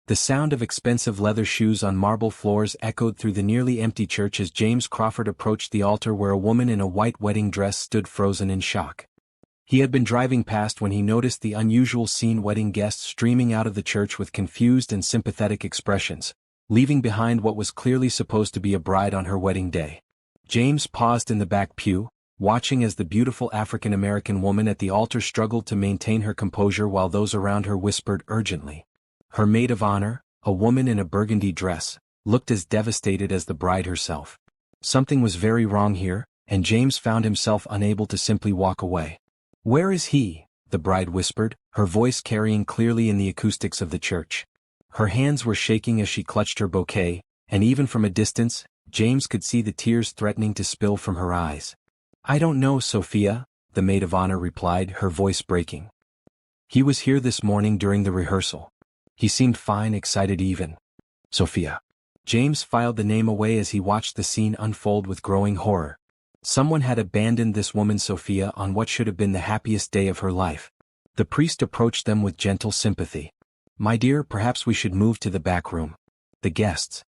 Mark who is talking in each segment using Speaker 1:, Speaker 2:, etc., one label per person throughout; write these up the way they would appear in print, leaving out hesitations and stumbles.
Speaker 1: The sound of expensive leather shoes on marble floors echoed through the nearly empty church as James Crawford approached the altar where a woman in a white wedding dress stood frozen in shock. He had been driving past when he noticed the unusual scene: wedding guests streaming out of the church with confused and sympathetic expressions, leaving behind what was clearly supposed to be a bride on her wedding day. James paused in the back pew, watching as the beautiful African-American woman at the altar struggled to maintain her composure while those around her whispered urgently. Her maid of honor, a woman in a burgundy dress, looked as devastated as the bride herself. Something was very wrong here, and James found himself unable to simply walk away. "Where is he?" the bride whispered, her voice carrying clearly in the acoustics of the church. Her hands were shaking as she clutched her bouquet, and even from a distance, James could see the tears threatening to spill from her eyes. "I don't know, Sophia," the maid of honor replied, her voice breaking. "He was here this morning during the rehearsal. He seemed fine, excited even." "Sophia." James filed the name away as he watched the scene unfold with growing horror. Someone had abandoned this woman Sophia on what should have been the happiest day of her life. The priest approached them with gentle sympathy. "My dear, perhaps we should move to the back room." The guests.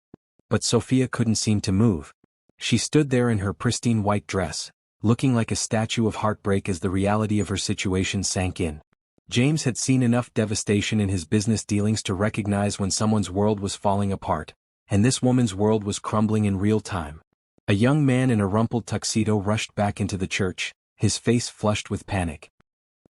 Speaker 1: But Sophia couldn't seem to move. She stood there in her pristine white dress, looking like a statue of heartbreak as the reality of her situation sank in. James had seen enough devastation in his business dealings to recognize when someone's world was falling apart, and this woman's world was crumbling in real time. A young man in a rumpled tuxedo rushed back into the church, his face flushed with panic.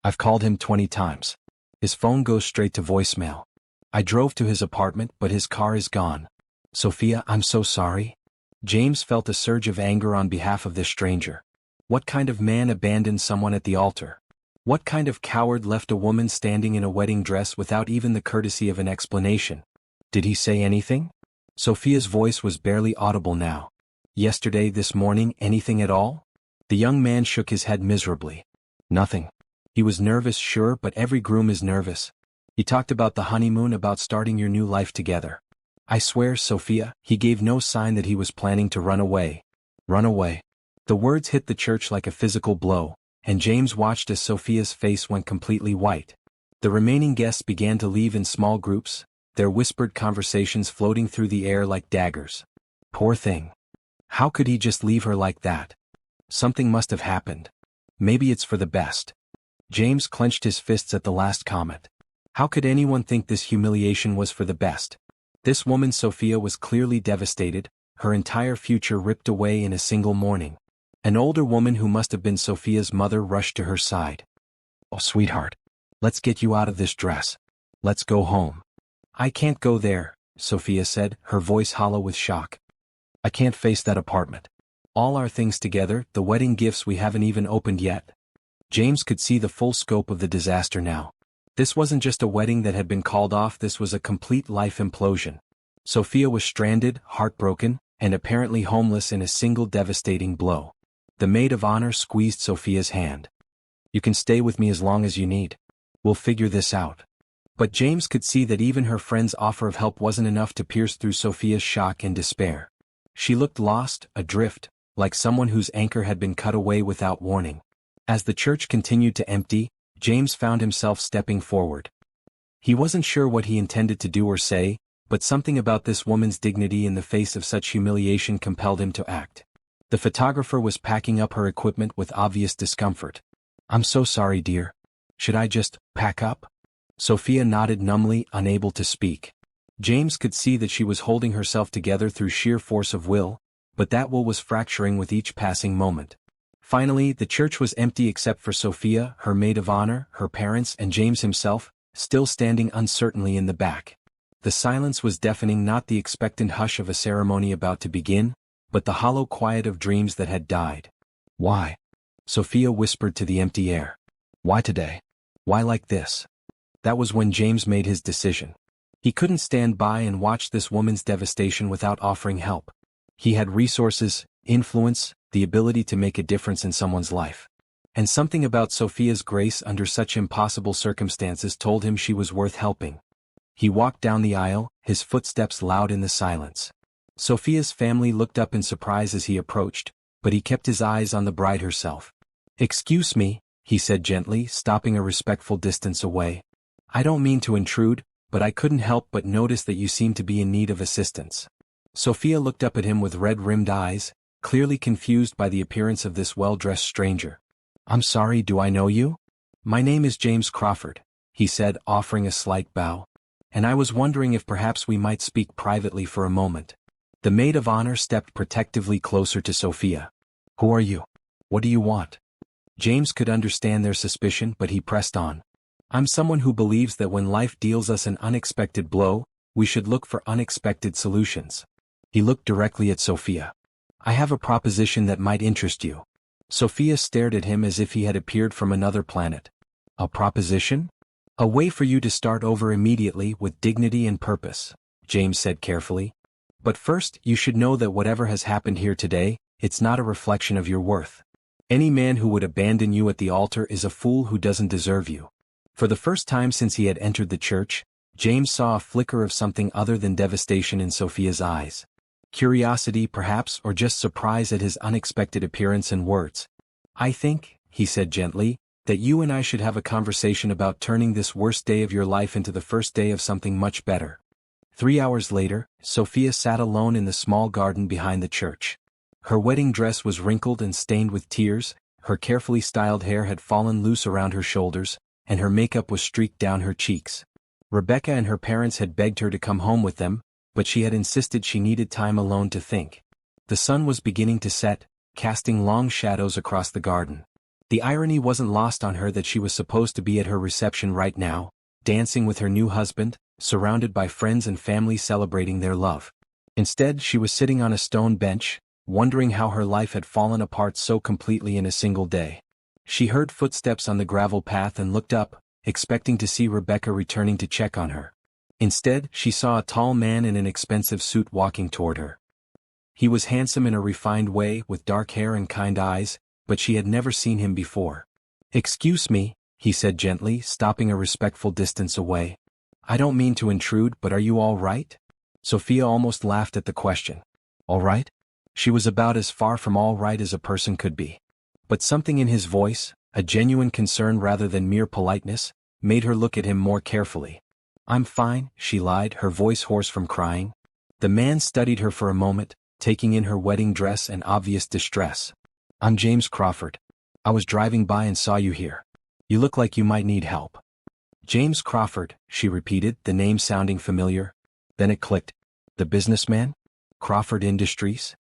Speaker 1: "I've called him 20 times. His phone goes straight to voicemail. I drove to his apartment, but his car is gone. Sophia, I'm so sorry." James felt a surge of anger on behalf of this stranger. What kind of man abandoned someone at the altar? What kind of coward left a woman standing in a wedding dress without even the courtesy of an explanation? Did he say anything? Sophia's voice was barely audible now. "Yesterday, this morning, anything at all?" The young man shook his head miserably. "Nothing." He was nervous, sure, but every groom is nervous. "He talked about the honeymoon, about starting your new life together." "I swear, Sophia, he gave no sign that he was planning to run away." "Run away." The words hit the church like a physical blow, and James watched as Sophia's face went completely white. The remaining guests began to leave in small groups, their whispered conversations floating through the air like daggers. Poor thing. How could he just leave her like that? Something must have happened. Maybe it's for the best. James clenched his fists at the last comment. How could anyone think this humiliation was for the best? This woman Sophia was clearly devastated, her entire future ripped away in a single morning. An older woman who must have been Sophia's mother rushed to her side. "Oh, sweetheart. Let's get you out of this dress. Let's go home." "I can't go there," Sophia said, her voice hollow with shock. "I can't face that apartment. All our things together, the wedding gifts we haven't even opened yet." James could see the full scope of the disaster now. This wasn't just a wedding that had been called off, this was a complete life implosion. Sophia was stranded, heartbroken, and apparently homeless in a single devastating blow. The maid of honor squeezed Sophia's hand. "You can stay with me as long as you need. We'll figure this out." But James could see that even her friend's offer of help wasn't enough to pierce through Sophia's shock and despair. She looked lost, adrift, like someone whose anchor had been cut away without warning. As the church continued to empty, James found himself stepping forward. He wasn't sure what he intended to do or say, but something about this woman's dignity in the face of such humiliation compelled him to act. The photographer was packing up her equipment with obvious discomfort. "I'm so sorry, dear. Should I just pack up?" Sophia nodded numbly, unable to speak. James could see that she was holding herself together through sheer force of will, but that will was fracturing with each passing moment. Finally, the church was empty except for Sophia, her maid of honor, her parents, and James himself, still standing uncertainly in the back. The silence was deafening, not the expectant hush of a ceremony about to begin, but the hollow quiet of dreams that had died. "Why?" Sophia whispered to the empty air. "Why today? Why like this?" That was when James made his decision. He couldn't stand by and watch this woman's devastation without offering help. He had resources, influence, the ability to make a difference in someone's life. And something about Sophia's grace under such impossible circumstances told him she was worth helping. He walked down the aisle, his footsteps loud in the silence. Sophia's family looked up in surprise as he approached, but he kept his eyes on the bride herself. "Excuse me," he said gently, stopping a respectful distance away. "I don't mean to intrude, but I couldn't help but notice that you seem to be in need of assistance. Sophia looked up at him with red-rimmed eyes, clearly confused by the appearance of this well-dressed stranger. I'm sorry, do I know you? My name is James Crawford, he said, offering a slight bow. And I was wondering if perhaps we might speak privately for a moment. The maid of honor stepped protectively closer to Sophia. Who are you? What do you want? James could understand their suspicion, but he pressed on. I'm someone who believes that when life deals us an unexpected blow, we should look for unexpected solutions. He looked directly at Sophia. I have a proposition that might interest you. Sophia stared at him as if he had appeared from another planet. A proposition? A way for you to start over immediately with dignity and purpose, James said carefully. But first, you should know that whatever has happened here today, it's not a reflection of your worth. Any man who would abandon you at the altar is a fool who doesn't deserve you. For the first time since he had entered the church, James saw a flicker of something other than devastation in Sophia's eyes. Curiosity, perhaps, or just surprise at his unexpected appearance and words. I think, he said gently, that you and I should have a conversation about turning this worst day of your life into the first day of something much better. 3 hours later, Sophia sat alone in the small garden behind the church. Her wedding dress was wrinkled and stained with tears, her carefully styled hair had fallen loose around her shoulders, and her makeup was streaked down her cheeks. Rebecca and her parents had begged her to come home with them, but she had insisted she needed time alone to think. The sun was beginning to set, casting long shadows across the garden. The irony wasn't lost on her that she was supposed to be at her reception right now, dancing with her new husband, surrounded by friends and family celebrating their love. Instead, she was sitting on a stone bench, wondering how her life had fallen apart so completely in a single day. She heard footsteps on the gravel path and looked up, expecting to see Rebecca returning to check on her. Instead, she saw a tall man in an expensive suit walking toward her. He was handsome in a refined way, with dark hair and kind eyes, but she had never seen him before. Excuse me, he said gently, stopping a respectful distance away. I don't mean to intrude, but are you all right? Sophia almost laughed at the question. All right? She was about as far from all right as a person could be. But something in his voice, a genuine concern rather than mere politeness, made her look at him more carefully. I'm fine, she lied, her voice hoarse from crying. The man studied her for a moment, taking in her wedding dress and obvious distress. I'm James Crawford. I was driving by and saw you here. You look like you might need help. James Crawford, she repeated, the name sounding familiar. Then it clicked. The businessman? Crawford Industries?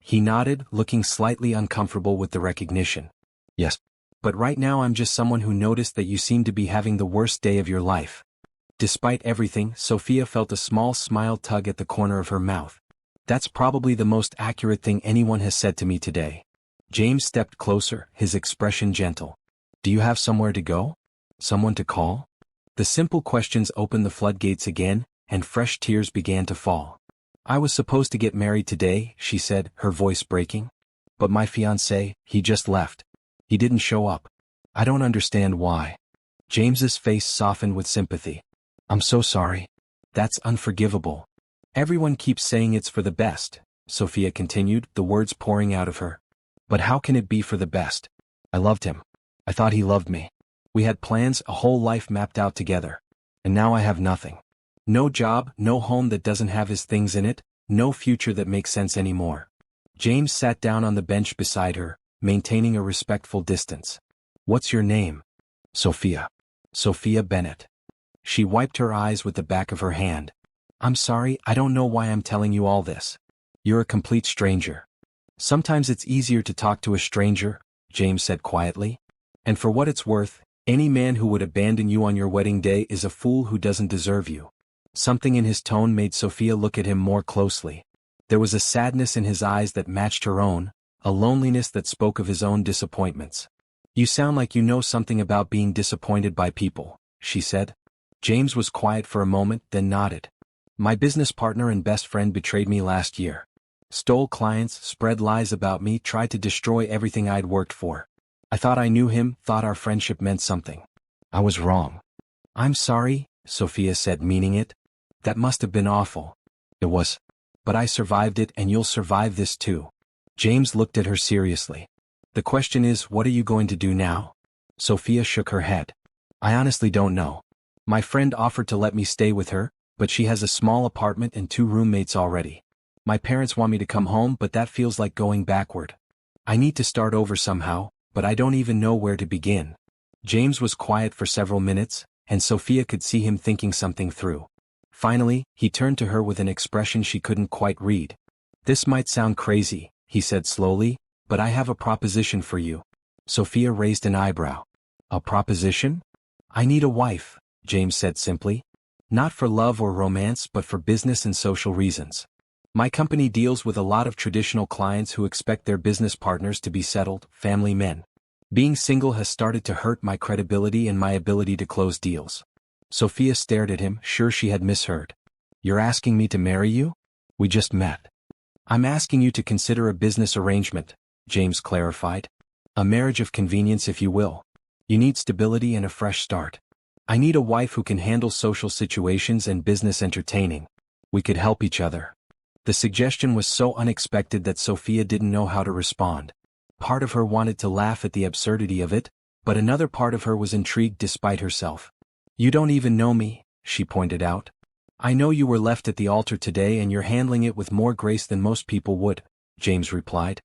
Speaker 1: He nodded, looking slightly uncomfortable with the recognition. Yes. But right now I'm just someone who noticed that you seem to be having the worst day of your life. Despite everything, Sophia felt a small smile tug at the corner of her mouth. That's probably the most accurate thing anyone has said to me today. James stepped closer, his expression gentle. Do you have somewhere to go? Someone to call? The simple questions opened the floodgates again, and fresh tears began to fall. I was supposed to get married today, she said, her voice breaking. But my fiancé, he just left. He didn't show up. I don't understand why. James's face softened with sympathy. I'm so sorry. That's unforgivable. Everyone keeps saying it's for the best, Sophia continued, the words pouring out of her. But how can it be for the best? I loved him. I thought he loved me. We had plans, a whole life mapped out together. And now I have nothing. No job, no home that doesn't have his things in it, no future that makes sense anymore. James sat down on the bench beside her, maintaining a respectful distance. What's your name? Sophia. Sophia Bennett. She wiped her eyes with the back of her hand. I'm sorry, I don't know why I'm telling you all this. You're a complete stranger. Sometimes it's easier to talk to a stranger, James said quietly. And for what it's worth, any man who would abandon you on your wedding day is a fool who doesn't deserve you. Something in his tone made Sophia look at him more closely. There was a sadness in his eyes that matched her own, a loneliness that spoke of his own disappointments. You sound like you know something about being disappointed by people, she said. James was quiet for a moment, then nodded. My business partner and best friend betrayed me last year. Stole clients, spread lies about me, tried to destroy everything I'd worked for. I thought I knew him, thought our friendship meant something. I was wrong. I'm sorry, Sophia said, meaning it. That must have been awful. It was. But I survived it, and you'll survive this too. James looked at her seriously. The question is, what are you going to do now? Sophia shook her head. I honestly don't know. My friend offered to let me stay with her, but she has a small apartment and 2 roommates already. My parents want me to come home, but that feels like going backward. I need to start over somehow, but I don't even know where to begin. James was quiet for several minutes, and Sophia could see him thinking something through. Finally, he turned to her with an expression she couldn't quite read. This might sound crazy, he said slowly, but I have a proposition for you. Sophia raised an eyebrow. A proposition? I need a wife, James said simply. Not for love or romance, but for business and social reasons. My company deals with a lot of traditional clients who expect their business partners to be settled, family men. Being single has started to hurt my credibility and my ability to close deals. Sophia stared at him, sure she had misheard. You're asking me to marry you? We just met. I'm asking you to consider a business arrangement, James clarified. A marriage of convenience, if you will. You need stability and a fresh start. I need a wife who can handle social situations and business entertaining. We could help each other. The suggestion was so unexpected that Sophia didn't know how to respond. Part of her wanted to laugh at the absurdity of it, but another part of her was intrigued despite herself. You don't even know me, she pointed out. I know you were left at the altar today and you're handling it with more grace than most people would, James replied.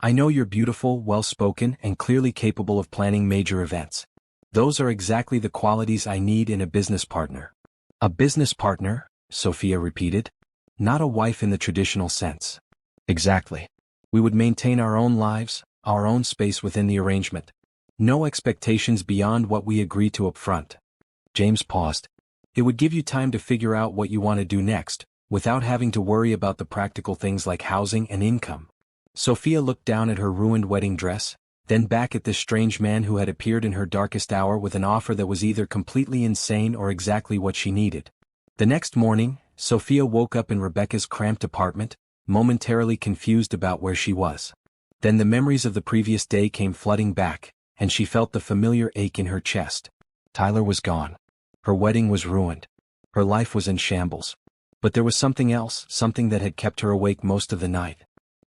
Speaker 1: I know you're beautiful, well-spoken, and clearly capable of planning major events. Those are exactly the qualities I need in a business partner. A business partner, Sophia repeated. Not a wife in the traditional sense. Exactly. We would maintain our own lives, our own space within the arrangement. No expectations beyond what we agree to up front. James paused. It would give you time to figure out what you want to do next, without having to worry about the practical things like housing and income. Sophia looked down at her ruined wedding dress, then back at this strange man who had appeared in her darkest hour with an offer that was either completely insane or exactly what she needed. The next morning, Sophia woke up in Rebecca's cramped apartment, momentarily confused about where she was. Then the memories of the previous day came flooding back, and she felt the familiar ache in her chest. Tyler was gone. Her wedding was ruined. Her life was in shambles. But there was something else, something that had kept her awake most of the night.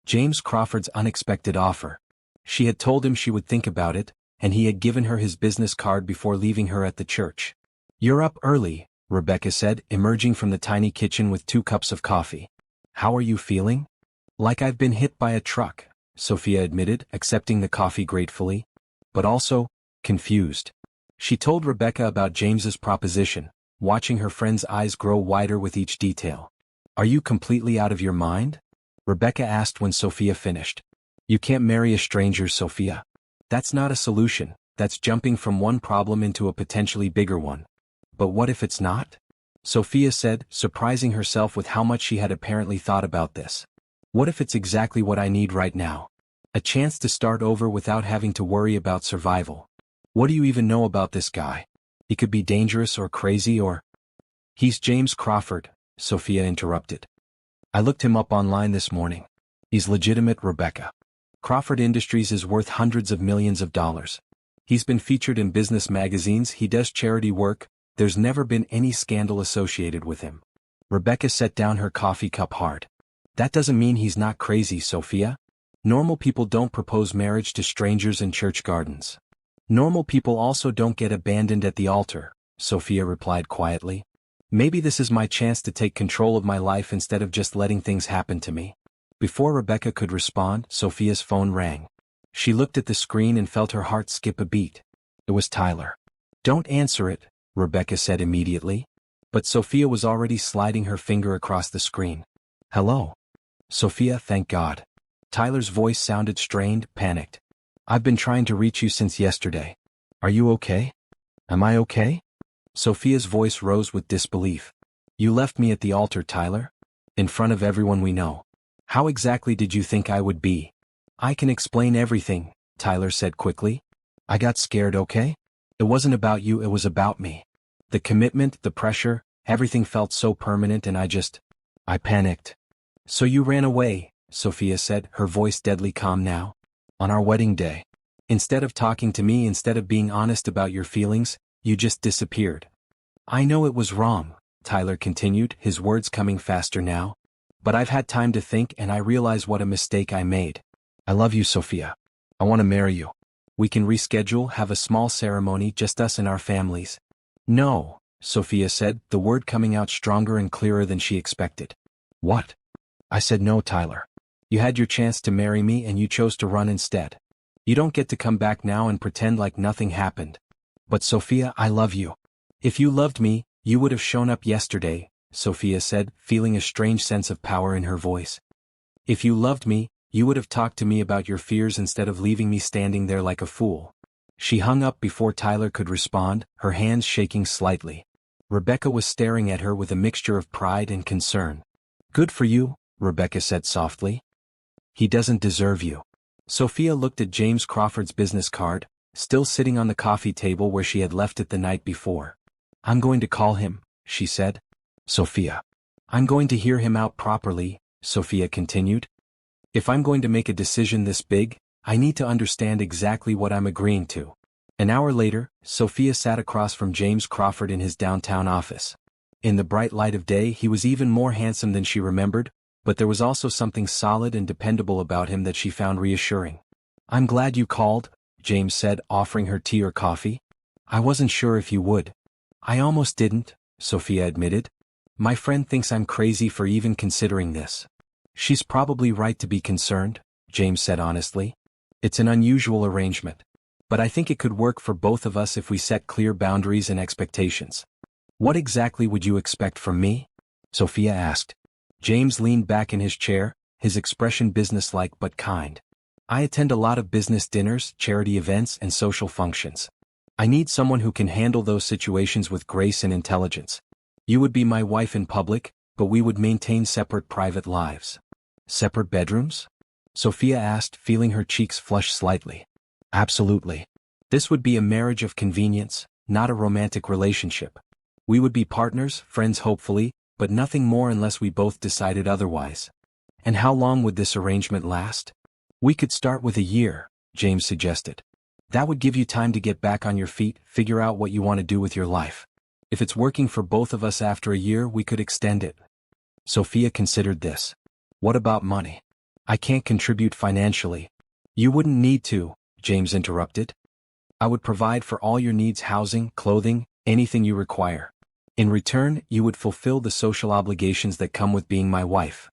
Speaker 1: James Crawford's unexpected offer. She had told him she would think about it, and he had given her his business card before leaving her at the church. You're up early, Rebecca said, emerging from the tiny kitchen with 2 cups of coffee. How are you feeling? Like I've been hit by a truck, Sophia admitted, accepting the coffee gratefully. But also, confused. She told Rebecca about James's proposition, watching her friend's eyes grow wider with each detail. Are you completely out of your mind? Rebecca asked when Sophia finished. You can't marry a stranger, Sophia. That's not a solution, that's jumping from one problem into a potentially bigger one. But what if it's not? Sophia said, surprising herself with how much she had apparently thought about this. What if it's exactly what I need right now? A chance to start over without having to worry about survival. What do you even know about this guy? He could be dangerous or crazy or... He's James Crawford, Sophia interrupted. I looked him up online this morning. He's legitimate, Rebecca. Crawford Industries is worth hundreds of millions of dollars. He's been featured in business magazines, he does charity work, there's never been any scandal associated with him. Rebecca set down her coffee cup hard. That doesn't mean he's not crazy, Sophia. Normal people don't propose marriage to strangers in church gardens. Normal people also don't get abandoned at the altar, Sophia replied quietly. Maybe this is my chance to take control of my life instead of just letting things happen to me. Before Rebecca could respond, Sophia's phone rang. She looked at the screen and felt her heart skip a beat. It was Tyler. Don't answer it, Rebecca said immediately. But Sophia was already sliding her finger across the screen. Hello? Sophia, thank God. Tyler's voice sounded strained, panicked. I've been trying to reach you since yesterday. Are you okay? Am I okay? Sophia's voice rose with disbelief. You left me at the altar, Tyler? In front of everyone we know. How exactly did you think I would be? I can explain everything, Tyler said quickly. I got scared, okay? It wasn't about you, it was about me. The commitment, the pressure, everything felt so permanent and I panicked. So you ran away, Sophia said, her voice deadly calm now. On our wedding day. Instead of talking to me, instead of being honest about your feelings, you just disappeared. I know it was wrong, Tyler continued, his words coming faster now. But I've had time to think and I realize what a mistake I made. I love you, Sophia. I want to marry you. We can reschedule, have a small ceremony, just us and our families. No, Sophia said, the word coming out stronger and clearer than she expected. What? I said no, Tyler. You had your chance to marry me and you chose to run instead. You don't get to come back now and pretend like nothing happened. But Sophia, I love you. If you loved me, you would have shown up yesterday, Sophia said, feeling a strange sense of power in her voice. If you loved me, you would have talked to me about your fears instead of leaving me standing there like a fool. She hung up before Tyler could respond, her hands shaking slightly. Rebecca was staring at her with a mixture of pride and concern. Good for you, Rebecca said softly. He doesn't deserve you. Sophia looked at James Crawford's business card, still sitting on the coffee table where she had left it the night before. I'm going to call him, she said. Sophia. I'm going to hear him out properly, Sophia continued. If I'm going to make a decision this big, I need to understand exactly what I'm agreeing to. An hour later, Sophia sat across from James Crawford in his downtown office. In the bright light of day he was even more handsome than she remembered, but there was also something solid and dependable about him that she found reassuring. I'm glad you called, James said, offering her tea or coffee. I wasn't sure if you would. I almost didn't, Sophia admitted. My friend thinks I'm crazy for even considering this. She's probably right to be concerned, James said honestly. It's an unusual arrangement. But I think it could work for both of us if we set clear boundaries and expectations. What exactly would you expect from me? Sophia asked. James leaned back in his chair, his expression businesslike but kind. I attend a lot of business dinners, charity events, and social functions. I need someone who can handle those situations with grace and intelligence. You would be my wife in public, but we would maintain separate private lives. Separate bedrooms? Sophia asked, feeling her cheeks flush slightly. Absolutely. This would be a marriage of convenience, not a romantic relationship. We would be partners, friends hopefully, but nothing more unless we both decided otherwise. And how long would this arrangement last? We could start with a year, James suggested. That would give you time to get back on your feet, figure out what you want to do with your life. If it's working for both of us after a year, we could extend it. Sophia considered this. What about money? I can't contribute financially. You wouldn't need to, James interrupted. I would provide for all your needs: housing, clothing, anything you require. In return, you would fulfill the social obligations that come with being my wife.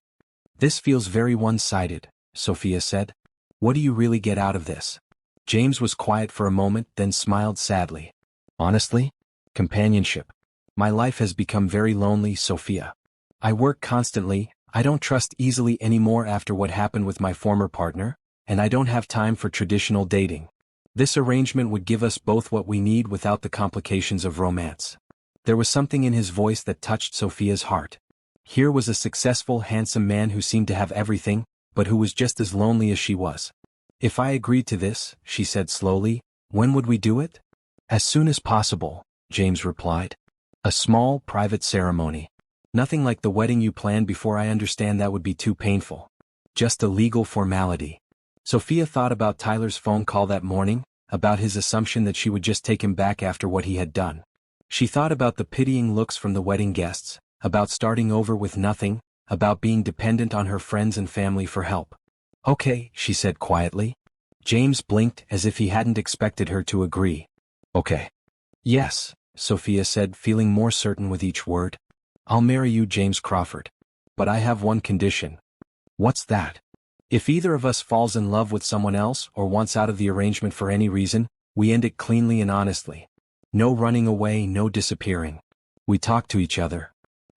Speaker 1: This feels very one-sided, Sophia said. What do you really get out of this? James was quiet for a moment, then smiled sadly. Honestly? Companionship. My life has become very lonely, Sophia. I work constantly, I don't trust easily anymore after what happened with my former partner, and I don't have time for traditional dating. This arrangement would give us both what we need without the complications of romance. There was something in his voice that touched Sophia's heart. Here was a successful, handsome man who seemed to have everything, but who was just as lonely as she was. If I agreed to this, she said slowly, when would we do it? As soon as possible, James replied. A small, private ceremony. Nothing like the wedding you planned before. I understand that would be too painful. Just a legal formality. Sophia thought about Tyler's phone call that morning, about his assumption that she would just take him back after what he had done. She thought about the pitying looks from the wedding guests, about starting over with nothing, about being dependent on her friends and family for help. Okay, she said quietly. James blinked as if he hadn't expected her to agree. Okay. Yes, Sophia said, feeling more certain with each word. I'll marry you, James Crawford. But I have one condition. What's that? If either of us falls in love with someone else or wants out of the arrangement for any reason, we end it cleanly and honestly. No running away, no disappearing. We talk to each other.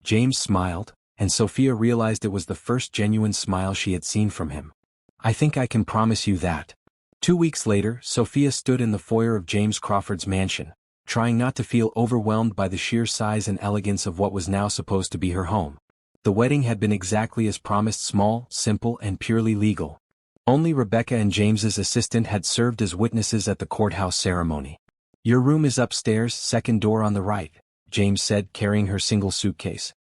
Speaker 1: James smiled, and Sophia realized it was the first genuine smile she had seen from him. I think I can promise you that. 2 weeks later, Sophia stood in the foyer of James Crawford's mansion, trying not to feel overwhelmed by the sheer size and elegance of what was now supposed to be her home. The wedding had been exactly as promised: small, simple, and purely legal. Only Rebecca and James's assistant had served as witnesses at the courthouse ceremony. Your room is upstairs, second door on the right, James said, carrying her single suitcase.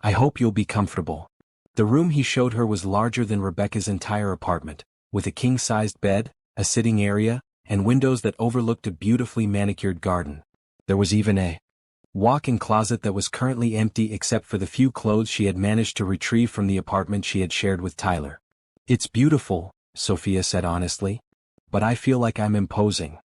Speaker 1: I hope you'll be comfortable. The room he showed her was larger than Rebecca's entire apartment, with a king-sized bed, a sitting area, and windows that overlooked a beautifully manicured garden. There was even a walk-in closet that was currently empty except for the few clothes she had managed to retrieve from the apartment she had shared with Tyler. It's beautiful, Sophia said honestly. But I feel like I'm imposing.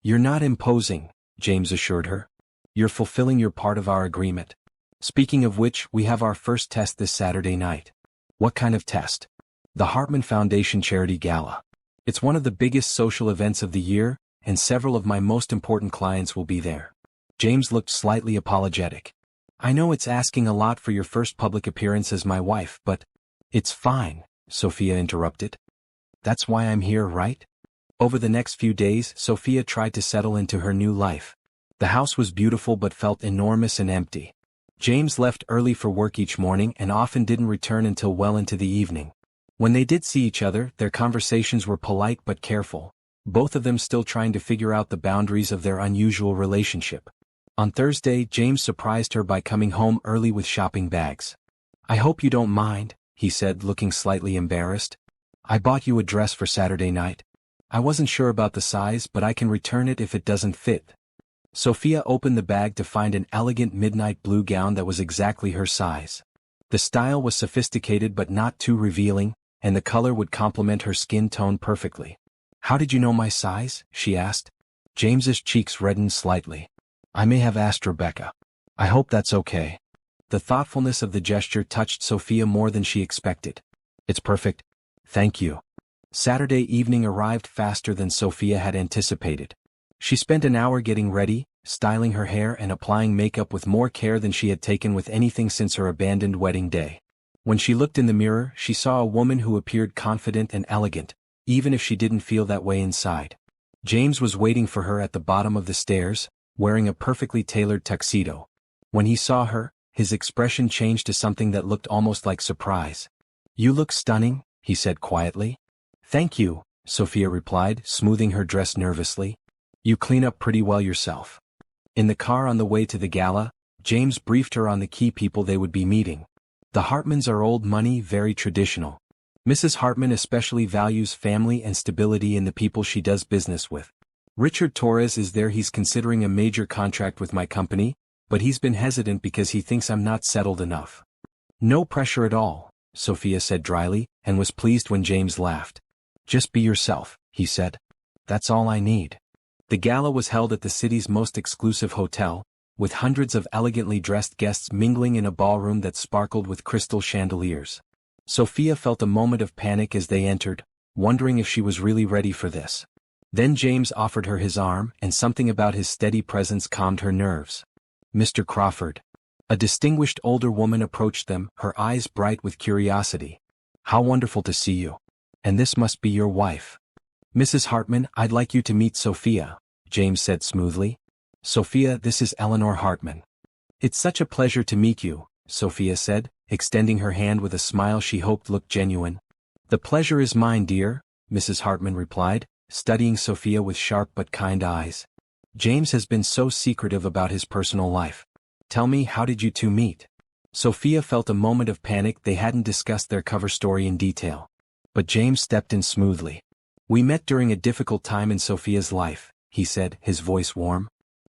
Speaker 1: You're not imposing, James assured her. You're fulfilling your part of our agreement. Speaking of which, we have our first test this Saturday night. What kind of test? The Hartman Foundation Charity Gala. It's one of the biggest social events of the year, and several of my most important clients will be there. James looked slightly apologetic. I know it's asking a lot for your first public appearance as my wife, but it's fine, Sophia interrupted. That's why I'm here, right? Over the next few days, Sophia tried to settle into her new life. The house was beautiful but felt enormous and empty. James left early for work each morning and often didn't return until well into the evening. When they did see each other, their conversations were polite but careful, both of them still trying to figure out the boundaries of their unusual relationship. On Thursday, James surprised her by coming home early with shopping bags. I hope you don't mind, he said, looking slightly embarrassed. I bought you a dress for Saturday night. I wasn't sure about the size, but I can return it if it doesn't fit. Sophia opened the bag to find an elegant midnight blue gown that was exactly her size. The style was sophisticated but not too revealing, and the color would complement her skin tone perfectly. How did you know my size? She asked. James's cheeks reddened slightly. I may have asked Rebecca. I hope that's okay. The thoughtfulness of the gesture touched Sophia more than she expected. It's perfect. Thank you. Saturday evening arrived faster than Sophia had anticipated. She spent an hour getting ready, styling her hair and applying makeup with more care than she had taken with anything since her abandoned wedding day. When she looked in the mirror, she saw a woman who appeared confident and elegant, even if she didn't feel that way inside. James was waiting for her at the bottom of the stairs, wearing a perfectly tailored tuxedo. When he saw her, his expression changed to something that looked almost like surprise. You look stunning, he said quietly. Thank you, Sophia replied, smoothing her dress nervously. You clean up pretty well yourself. In the car on the way to the gala, James briefed her on the key people they would be meeting. The Hartmans are old money, very traditional. Mrs. Hartman especially values family and stability in the people she does business with. Richard Torres is there. He's considering a major contract with my company, but he's been hesitant because he thinks I'm not settled enough. No pressure at all, Sophia said dryly, and was pleased when James laughed. Just be yourself, he said. That's all I need. The gala was held at the city's most exclusive hotel, with hundreds of elegantly dressed guests mingling in a ballroom that sparkled with crystal chandeliers. Sophia felt a moment of panic as they entered, wondering if she was really ready for this. Then James offered her his arm, and something about his steady presence calmed her nerves. Mr. Crawford. A distinguished older woman approached them, her eyes bright with curiosity. How wonderful to see you. And this must be your wife. Mrs. Hartman, I'd like you to meet Sophia, James said smoothly. Sophia, this is Eleanor Hartman. It's such a pleasure to meet you, Sophia said, extending her hand with a smile she hoped looked genuine. The pleasure is mine, dear, Mrs. Hartman replied, studying Sophia with sharp but kind eyes. James has been so secretive about his personal life. Tell me, how did you two meet? Sophia felt a moment of panic. They hadn't discussed their cover story in detail. But James stepped in smoothly. We met during a difficult time in Sophia's life, he said, his voice warm.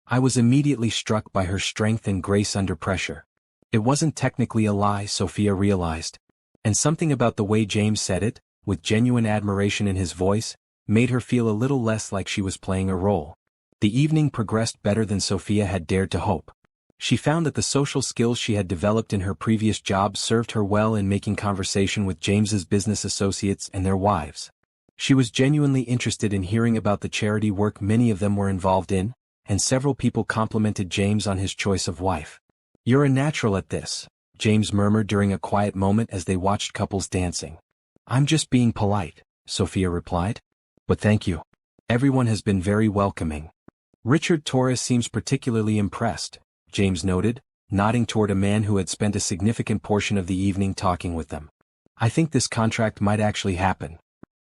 Speaker 1: I was immediately struck by her strength and grace under pressure. It wasn't technically a lie, Sophia realized. And something about the way James said it, with genuine admiration in his voice, made her feel a little less like she was playing a role. The evening progressed better than Sophia had dared to hope. She found that the social skills she had developed in her previous job served her well in making conversation with James's business associates and their wives. She was genuinely interested in hearing about the charity work many of them were involved in, and several people complimented James on his choice of wife. You're a natural at this, James murmured during a quiet moment as they watched couples dancing. I'm just being polite, Sophia replied. But thank you. Everyone has been very welcoming. Richard Torres seems particularly impressed, James noted, nodding toward a man who had spent a significant portion of the evening talking with them. I think this contract might actually happen.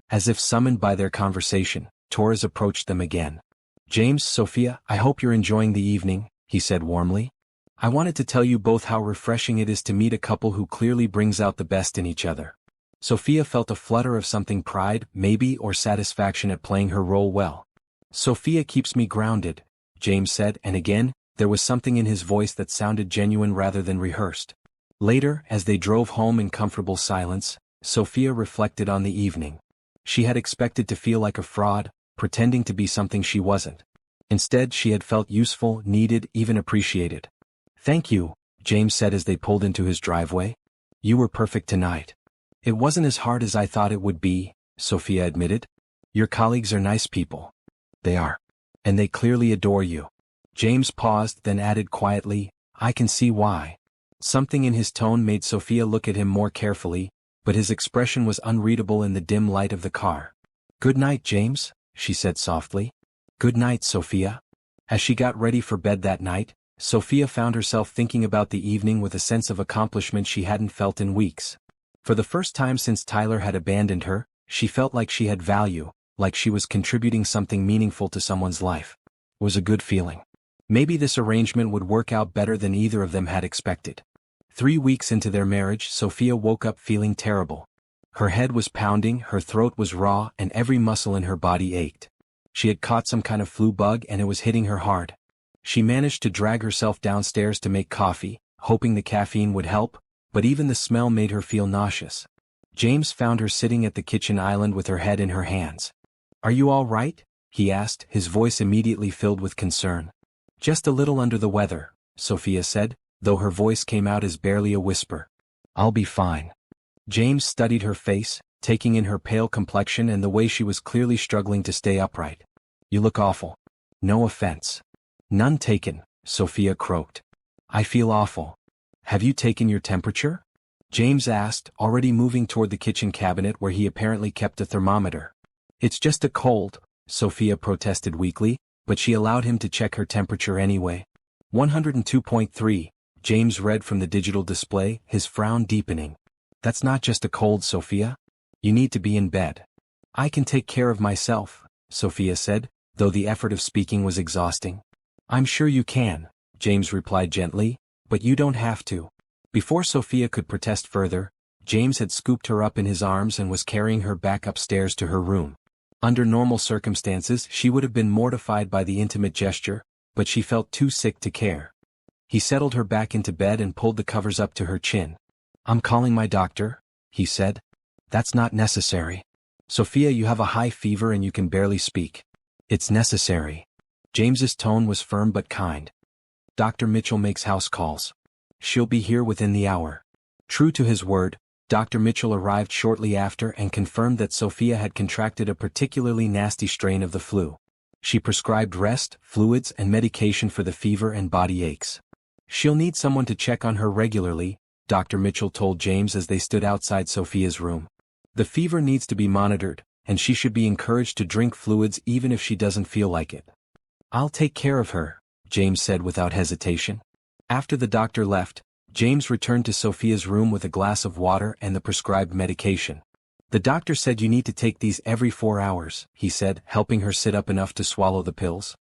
Speaker 1: As if summoned by their conversation, Torres approached them again. James, Sophia, I hope you're enjoying the evening, he said warmly. I wanted to tell you both how refreshing it is to meet a couple who clearly brings out the best in each other. Sophia felt a flutter of something, pride, maybe, or satisfaction at playing her role well. Sophia keeps me grounded, James said, and again, there was something in his voice that sounded genuine rather than rehearsed. Later, as they drove home in comfortable silence, Sophia reflected on the evening. She had expected to feel like a fraud, pretending to be something she wasn't. Instead, she had felt useful, needed, even appreciated. "Thank you," James said as they pulled into his driveway. "You were perfect tonight." "It wasn't as hard as I thought it would be," Sophia admitted. "Your colleagues are nice people." "They are. And they clearly adore you." James paused, then added quietly, "I can see why." Something in his tone made Sophia look at him more carefully, but his expression was unreadable in the dim light of the car. "Good night, James," she said softly. "Good night, Sophia." As she got ready for bed that night, Sophia found herself thinking about the evening with a sense of accomplishment she hadn't felt in weeks. For the first time since Tyler had abandoned her, she felt like she had value, like she was contributing something meaningful to someone's life. It was a good feeling. Maybe this arrangement would work out better than either of them had expected. 3 weeks into their marriage, Sophia woke up feeling terrible. Her head was pounding, her throat was raw, and every muscle in her body ached. She had caught some kind of flu bug and it was hitting her hard. She managed to drag herself downstairs to make coffee, hoping the caffeine would help, but even the smell made her feel nauseous. James found her sitting at the kitchen island with her head in her hands. "Are you all right?" he asked, his voice immediately filled with concern. "Just a little under the weather," Sophia said, though her voice came out as barely a whisper. "I'll be fine." James studied her face, taking in her pale complexion and the way she was clearly struggling to stay upright. "You look awful." "No offense." "None taken," Sophia croaked. "I feel awful." "Have you taken your temperature?" James asked, already moving toward the kitchen cabinet where he apparently kept a thermometer. "It's just a cold," Sophia protested weakly, but she allowed him to check her temperature anyway. 102.3, James read from the digital display, his frown deepening. "That's not just a cold, Sophia. You need to be in bed." "I can take care of myself," Sophia said, though the effort of speaking was exhausting. "I'm sure you can," James replied gently, "but you don't have to." Before Sophia could protest further, James had scooped her up in his arms and was carrying her back upstairs to her room. Under normal circumstances, she would have been mortified by the intimate gesture, but she felt too sick to care. He settled her back into bed and pulled the covers up to her chin. "I'm calling my doctor," he said. "That's not necessary." "Sophia, you have a high fever and you can barely speak." "It's necessary." James's tone was firm but kind. "Dr. Mitchell makes house calls. She'll be here within the hour." True to his word, Dr. Mitchell arrived shortly after and confirmed that Sophia had contracted a particularly nasty strain of the flu. She prescribed rest, fluids, and medication for the fever and body aches. "She'll need someone to check on her regularly," Dr. Mitchell told James as they stood outside Sophia's room. "The fever needs to be monitored, and she should be encouraged to drink fluids even if she doesn't feel like it." "I'll take care of her," James said without hesitation. After the doctor left, James returned to Sophia's room with a glass of water and the prescribed medication. "The doctor said you need to take these every 4 hours," he said, helping her sit up enough to swallow the pills.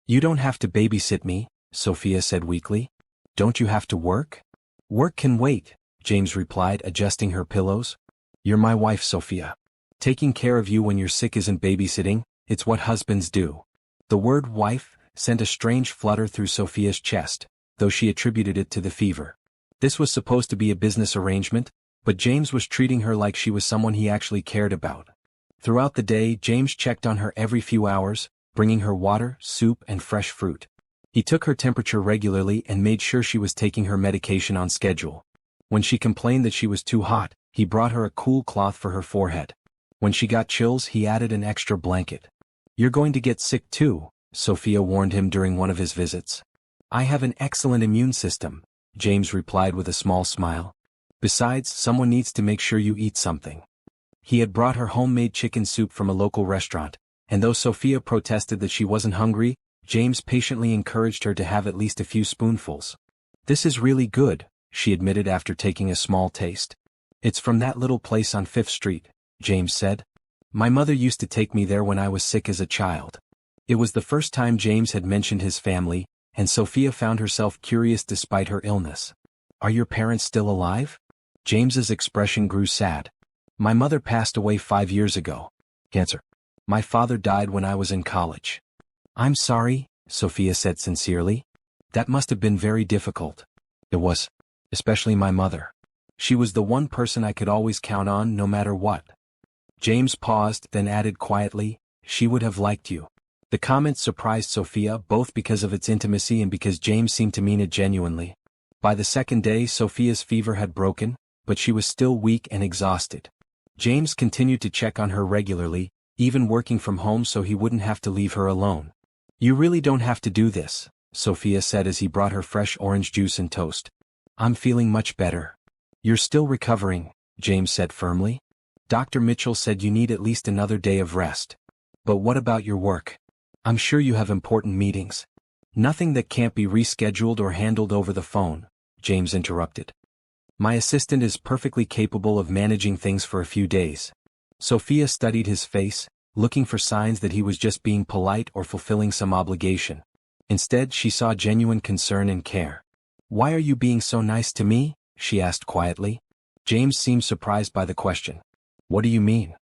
Speaker 1: "You don't have to babysit me," Sophia said weakly. "Don't you have to work?" "Work can wait," James replied, adjusting her pillows. "You're my wife, Sophia. Taking care of you when you're sick isn't babysitting, it's what husbands do." The word wife sent a strange flutter through Sophia's chest, though she attributed it to the fever. This was supposed to be a business arrangement, but James was treating her like she was someone he actually cared about. Throughout the day, James checked on her every few hours, bringing her water, soup, and fresh fruit. He took her temperature regularly and made sure she was taking her medication on schedule. When she complained that she was too hot, he brought her a cool cloth for her forehead. When she got chills, he added an extra blanket. "You're going to get sick too," Sophia warned him during one of his visits. "I have an excellent immune system," James replied with a small smile. "Besides, someone needs to make sure you eat something." He had brought her homemade chicken soup from a local restaurant, and though Sophia protested that she wasn't hungry, James patiently encouraged her to have at least a few spoonfuls. "This is really good," she admitted after taking a small taste. "It's from that little place on 5th Street, James said. "My mother used to take me there when I was sick as a child." It was the first time James had mentioned his family, and Sophia found herself curious despite her illness. "Are your parents still alive?" James's expression grew sad. "My mother passed away 5 years ago. Cancer. My father died when I was in college." "I'm sorry," Sophia said sincerely. "That must have been very difficult." "It was. Especially my mother. She was the one person I could always count on no matter what." James paused, then added quietly, "She would have liked you." The comment surprised Sophia both because of its intimacy and because James seemed to mean it genuinely. By the second day Sophia's fever had broken, but she was still weak and exhausted. James continued to check on her regularly, even working from home so he wouldn't have to leave her alone. "You really don't have to do this," Sophia said as he brought her fresh orange juice and toast. "I'm feeling much better." "You're still recovering," James said firmly. "Dr. Mitchell said you need at least another day of rest." "But what about your work? I'm sure you have important meetings." "Nothing that can't be rescheduled or handled over the phone," James interrupted. "My assistant is perfectly capable of managing things for a few days." Sophia studied his face, looking for signs that he was just being polite or fulfilling some obligation. Instead, she saw genuine concern and care. "Why are you being so nice to me?" she asked quietly. James seemed surprised by the question. "What do you mean?"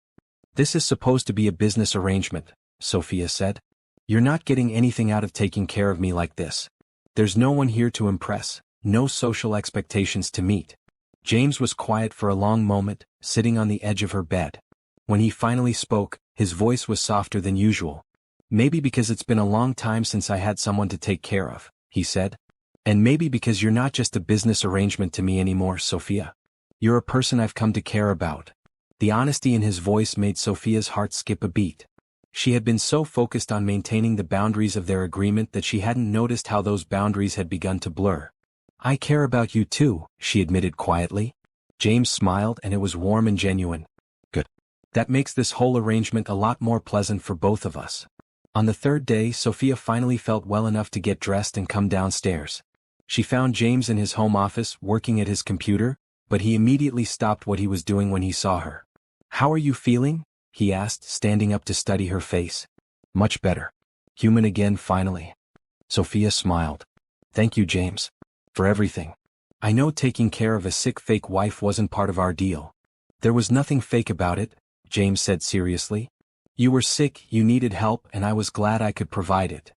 Speaker 1: "This is supposed to be a business arrangement," Sophia said. "You're not getting anything out of taking care of me like this. There's no one here to impress, no social expectations to meet." James was quiet for a long moment, sitting on the edge of her bed. When he finally spoke, his voice was softer than usual. "Maybe because it's been a long time since I had someone to take care of," he said. "And maybe because you're not just a business arrangement to me anymore, Sophia. You're a person I've come to care about." The honesty in his voice made Sophia's heart skip a beat. She had been so focused on maintaining the boundaries of their agreement that she hadn't noticed how those boundaries had begun to blur. "I care about you too," she admitted quietly. James smiled and it was warm and genuine. "Good. That makes this whole arrangement a lot more pleasant for both of us." On the third day, Sophia finally felt well enough to get dressed and come downstairs. She found James in his home office working at his computer, but he immediately stopped what he was doing when he saw her. "How are you feeling?" he asked, standing up to study her face. "Much better. Human again finally." Sophia smiled. "Thank you, James. For everything. I know taking care of a sick fake wife wasn't part of our deal." "There was nothing fake about it," James said seriously. "You were sick, you needed help, and I was glad I could provide it."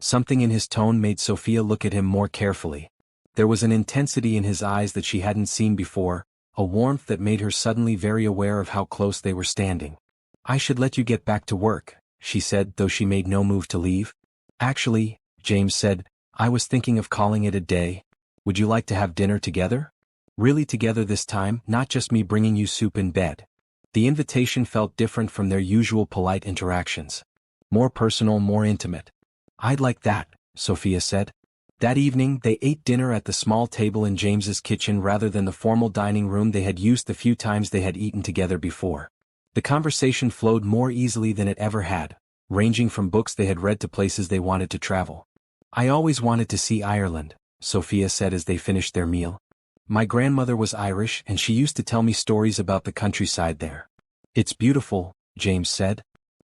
Speaker 1: Something in his tone made Sophia look at him more carefully. There was an intensity in his eyes that she hadn't seen before, a warmth that made her suddenly very aware of how close they were standing. "I should let you get back to work," she said, though she made no move to leave. "Actually," James said, "I was thinking of calling it a day. Would you like to have dinner together? Really together this time, not just me bringing you soup in bed." The invitation felt different from their usual polite interactions. More personal, more intimate. "I'd like that," Sophia said. That evening, they ate dinner at the small table in James's kitchen rather than the formal dining room they had used the few times they had eaten together before. The conversation flowed more easily than it ever had, ranging from books they had read to places they wanted to travel. "I always wanted to see Ireland," Sophia said as they finished their meal. "My grandmother was Irish and she used to tell me stories about the countryside there." "It's beautiful," James said.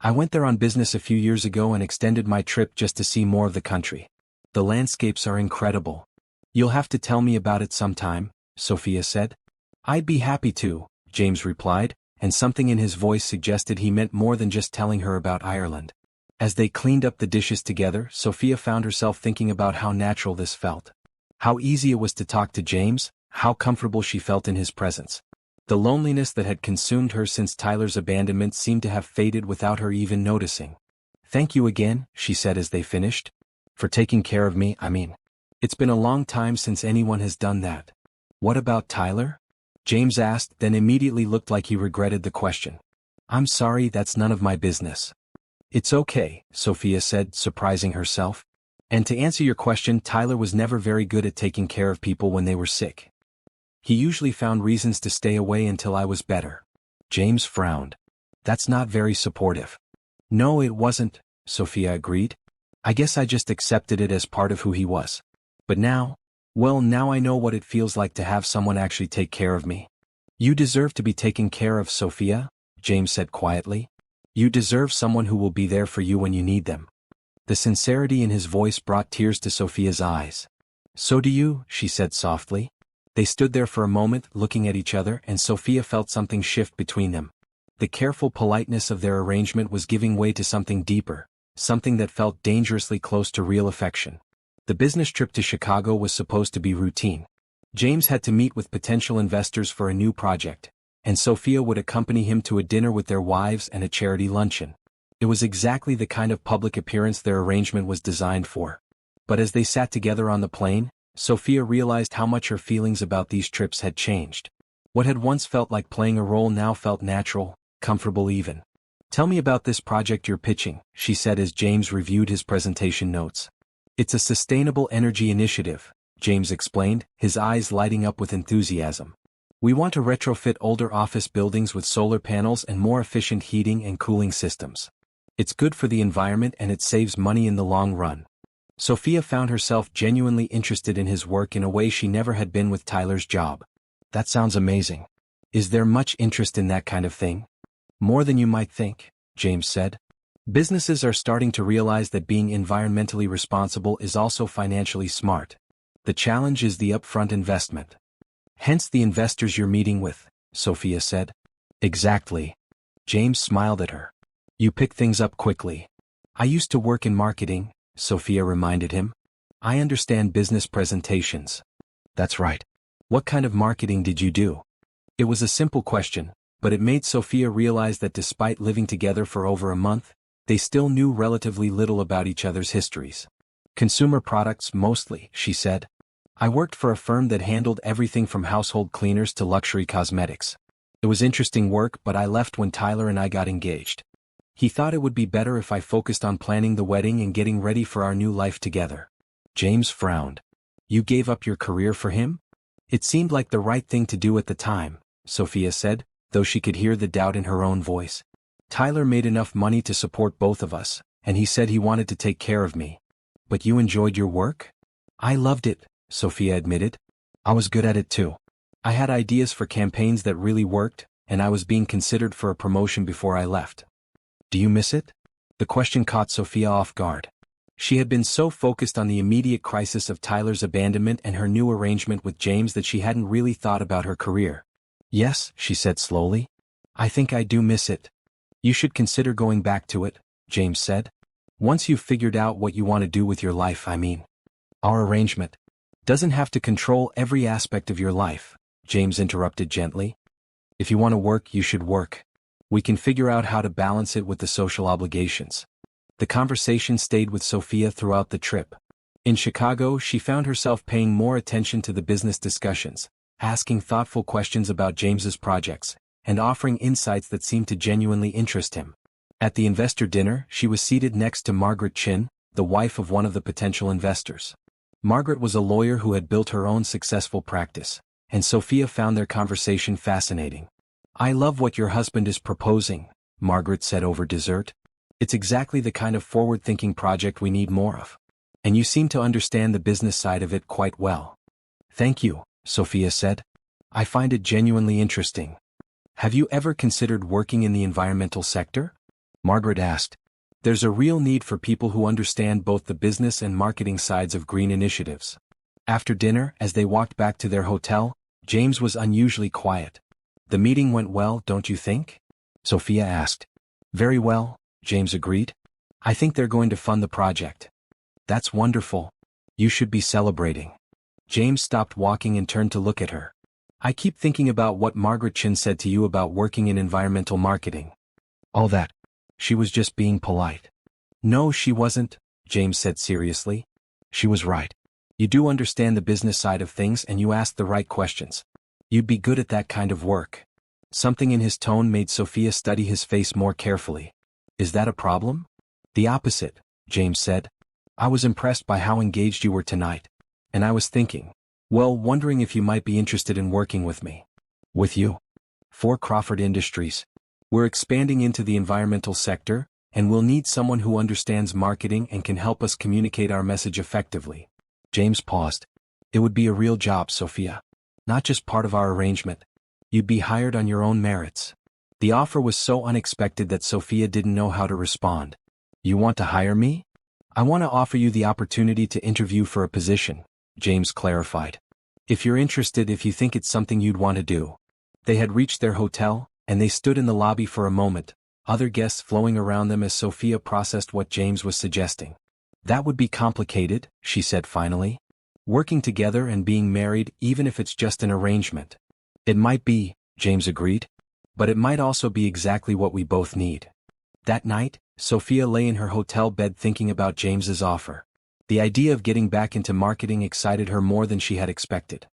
Speaker 1: "I went there on business a few years ago and extended my trip just to see more of the country. The landscapes are incredible." "You'll have to tell me about it sometime," Sophia said. "I'd be happy to," James replied, and something in his voice suggested he meant more than just telling her about Ireland. As they cleaned up the dishes together, Sophia found herself thinking about how natural this felt. How easy it was to talk to James, how comfortable she felt in his presence. The loneliness that had consumed her since Tyler's abandonment seemed to have faded without her even noticing. "Thank you again," she said as they finished. "For taking care of me, I mean. It's been a long time since anyone has done that." "What about Tyler?" James asked, then immediately looked like he regretted the question. "I'm sorry, that's none of my business." "It's okay," Sophia said, surprising herself. "And to answer your question, Tyler was never very good at taking care of people when they were sick. He usually found reasons to stay away until I was better." James frowned. "That's not very supportive." "No, it wasn't," Sophia agreed. "I guess I just accepted it as part of who he was. But now, well, now I know what it feels like to have someone actually take care of me." "You deserve to be taken care of, Sophia," James said quietly. "You deserve someone who will be there for you when you need them." The sincerity in his voice brought tears to Sophia's eyes. "So do you," she said softly. They stood there for a moment, looking at each other, and Sophia felt something shift between them. The careful politeness of their arrangement was giving way to something deeper, something that felt dangerously close to real affection. The business trip to Chicago was supposed to be routine. James had to meet with potential investors for a new project, and Sophia would accompany him to a dinner with their wives and a charity luncheon. It was exactly the kind of public appearance their arrangement was designed for. But as they sat together on the plane, Sophia realized how much her feelings about these trips had changed. What had once felt like playing a role now felt natural, comfortable even. "Tell me about this project you're pitching," she said as James reviewed his presentation notes. "It's a sustainable energy initiative," James explained, his eyes lighting up with enthusiasm. "We want to retrofit older office buildings with solar panels and more efficient heating and cooling systems. It's good for the environment and it saves money in the long run." Sophia found herself genuinely interested in his work in a way she never had been with Tyler's job. "That sounds amazing. Is there much interest in that kind of thing?" "More than you might think," James said. "Businesses are starting to realize that being environmentally responsible is also financially smart. The challenge is the upfront investment." "Hence the investors you're meeting with," Sophia said. "Exactly." James smiled at her. "You pick things up quickly." "I used to work in marketing," Sophia reminded him. "I understand business presentations." "That's right. What kind of marketing did you do?" It was a simple question, but it made Sophia realize that despite living together for over a month, they still knew relatively little about each other's histories. "Consumer products mostly," she said. "I worked for a firm that handled everything from household cleaners to luxury cosmetics. It was interesting work, but I left when Tyler and I got engaged. He thought it would be better if I focused on planning the wedding and getting ready for our new life together." James frowned. "You gave up your career for him?" "It seemed like the right thing to do at the time," Sophia said, though she could hear the doubt in her own voice. "Tyler made enough money to support both of us, and he said he wanted to take care of me." "But you enjoyed your work?" "I loved it," Sophia admitted. "I was good at it too. I had ideas for campaigns that really worked, and I was being considered for a promotion before I left." "Do you miss it?" The question caught Sophia off guard. She had been so focused on the immediate crisis of Tyler's abandonment and her new arrangement with James that she hadn't really thought about her career. "Yes," she said slowly. "I think I do miss it." "You should consider going back to it," James said. "Once you've figured out what you want to do with your life, I mean. Our arrangement doesn't have to control every aspect of your life," James interrupted gently. "If you want to work, you should work. We can figure out how to balance it with the social obligations." The conversation stayed with Sophia throughout the trip. In Chicago, she found herself paying more attention to the business discussions, asking thoughtful questions about James's projects, and offering insights that seemed to genuinely interest him. At the investor dinner, she was seated next to Margaret Chin, the wife of one of the potential investors. Margaret was a lawyer who had built her own successful practice, and Sophia found their conversation fascinating. "I love what your husband is proposing," Margaret said over dessert. "It's exactly the kind of forward-thinking project we need more of. And you seem to understand the business side of it quite well." "Thank you," Sophia said. "I find it genuinely interesting." "Have you ever considered working in the environmental sector?" Margaret asked. "There's a real need for people who understand both the business and marketing sides of green initiatives." After dinner, as they walked back to their hotel, James was unusually quiet. "The meeting went well, don't you think?" Sophia asked. "Very well," James agreed. "I think they're going to fund the project." "That's wonderful. You should be celebrating." James stopped walking and turned to look at her. "I keep thinking about what Margaret Chin said to you about working in environmental marketing." "All that. She was just being polite." "No, she wasn't," James said seriously. "She was right. You do understand the business side of things and you ask the right questions. You'd be good at that kind of work." Something in his tone made Sophia study his face more carefully. "Is that a problem?" "The opposite," James said. "I was impressed by how engaged you were tonight. And I was thinking, well, wondering if you might be interested in working with me." "With you?" "For Crawford Industries. We're expanding into the environmental sector, and we'll need someone who understands marketing and can help us communicate our message effectively." James paused. "It would be a real job, Sophia. Not just part of our arrangement. You'd be hired on your own merits." The offer was so unexpected that Sophia didn't know how to respond. "You want to hire me?" "I want to offer you the opportunity to interview for a position," James clarified. "If you're interested, if you think it's something you'd want to do." They had reached their hotel, and they stood in the lobby for a moment, other guests flowing around them as Sophia processed what James was suggesting. "That would be complicated," she said finally. "Working together and being married, even if it's just an arrangement." "It might be," James agreed. "But it might also be exactly what we both need." That night, Sophia lay in her hotel bed thinking about James's offer. The idea of getting back into marketing excited her more than she had expected.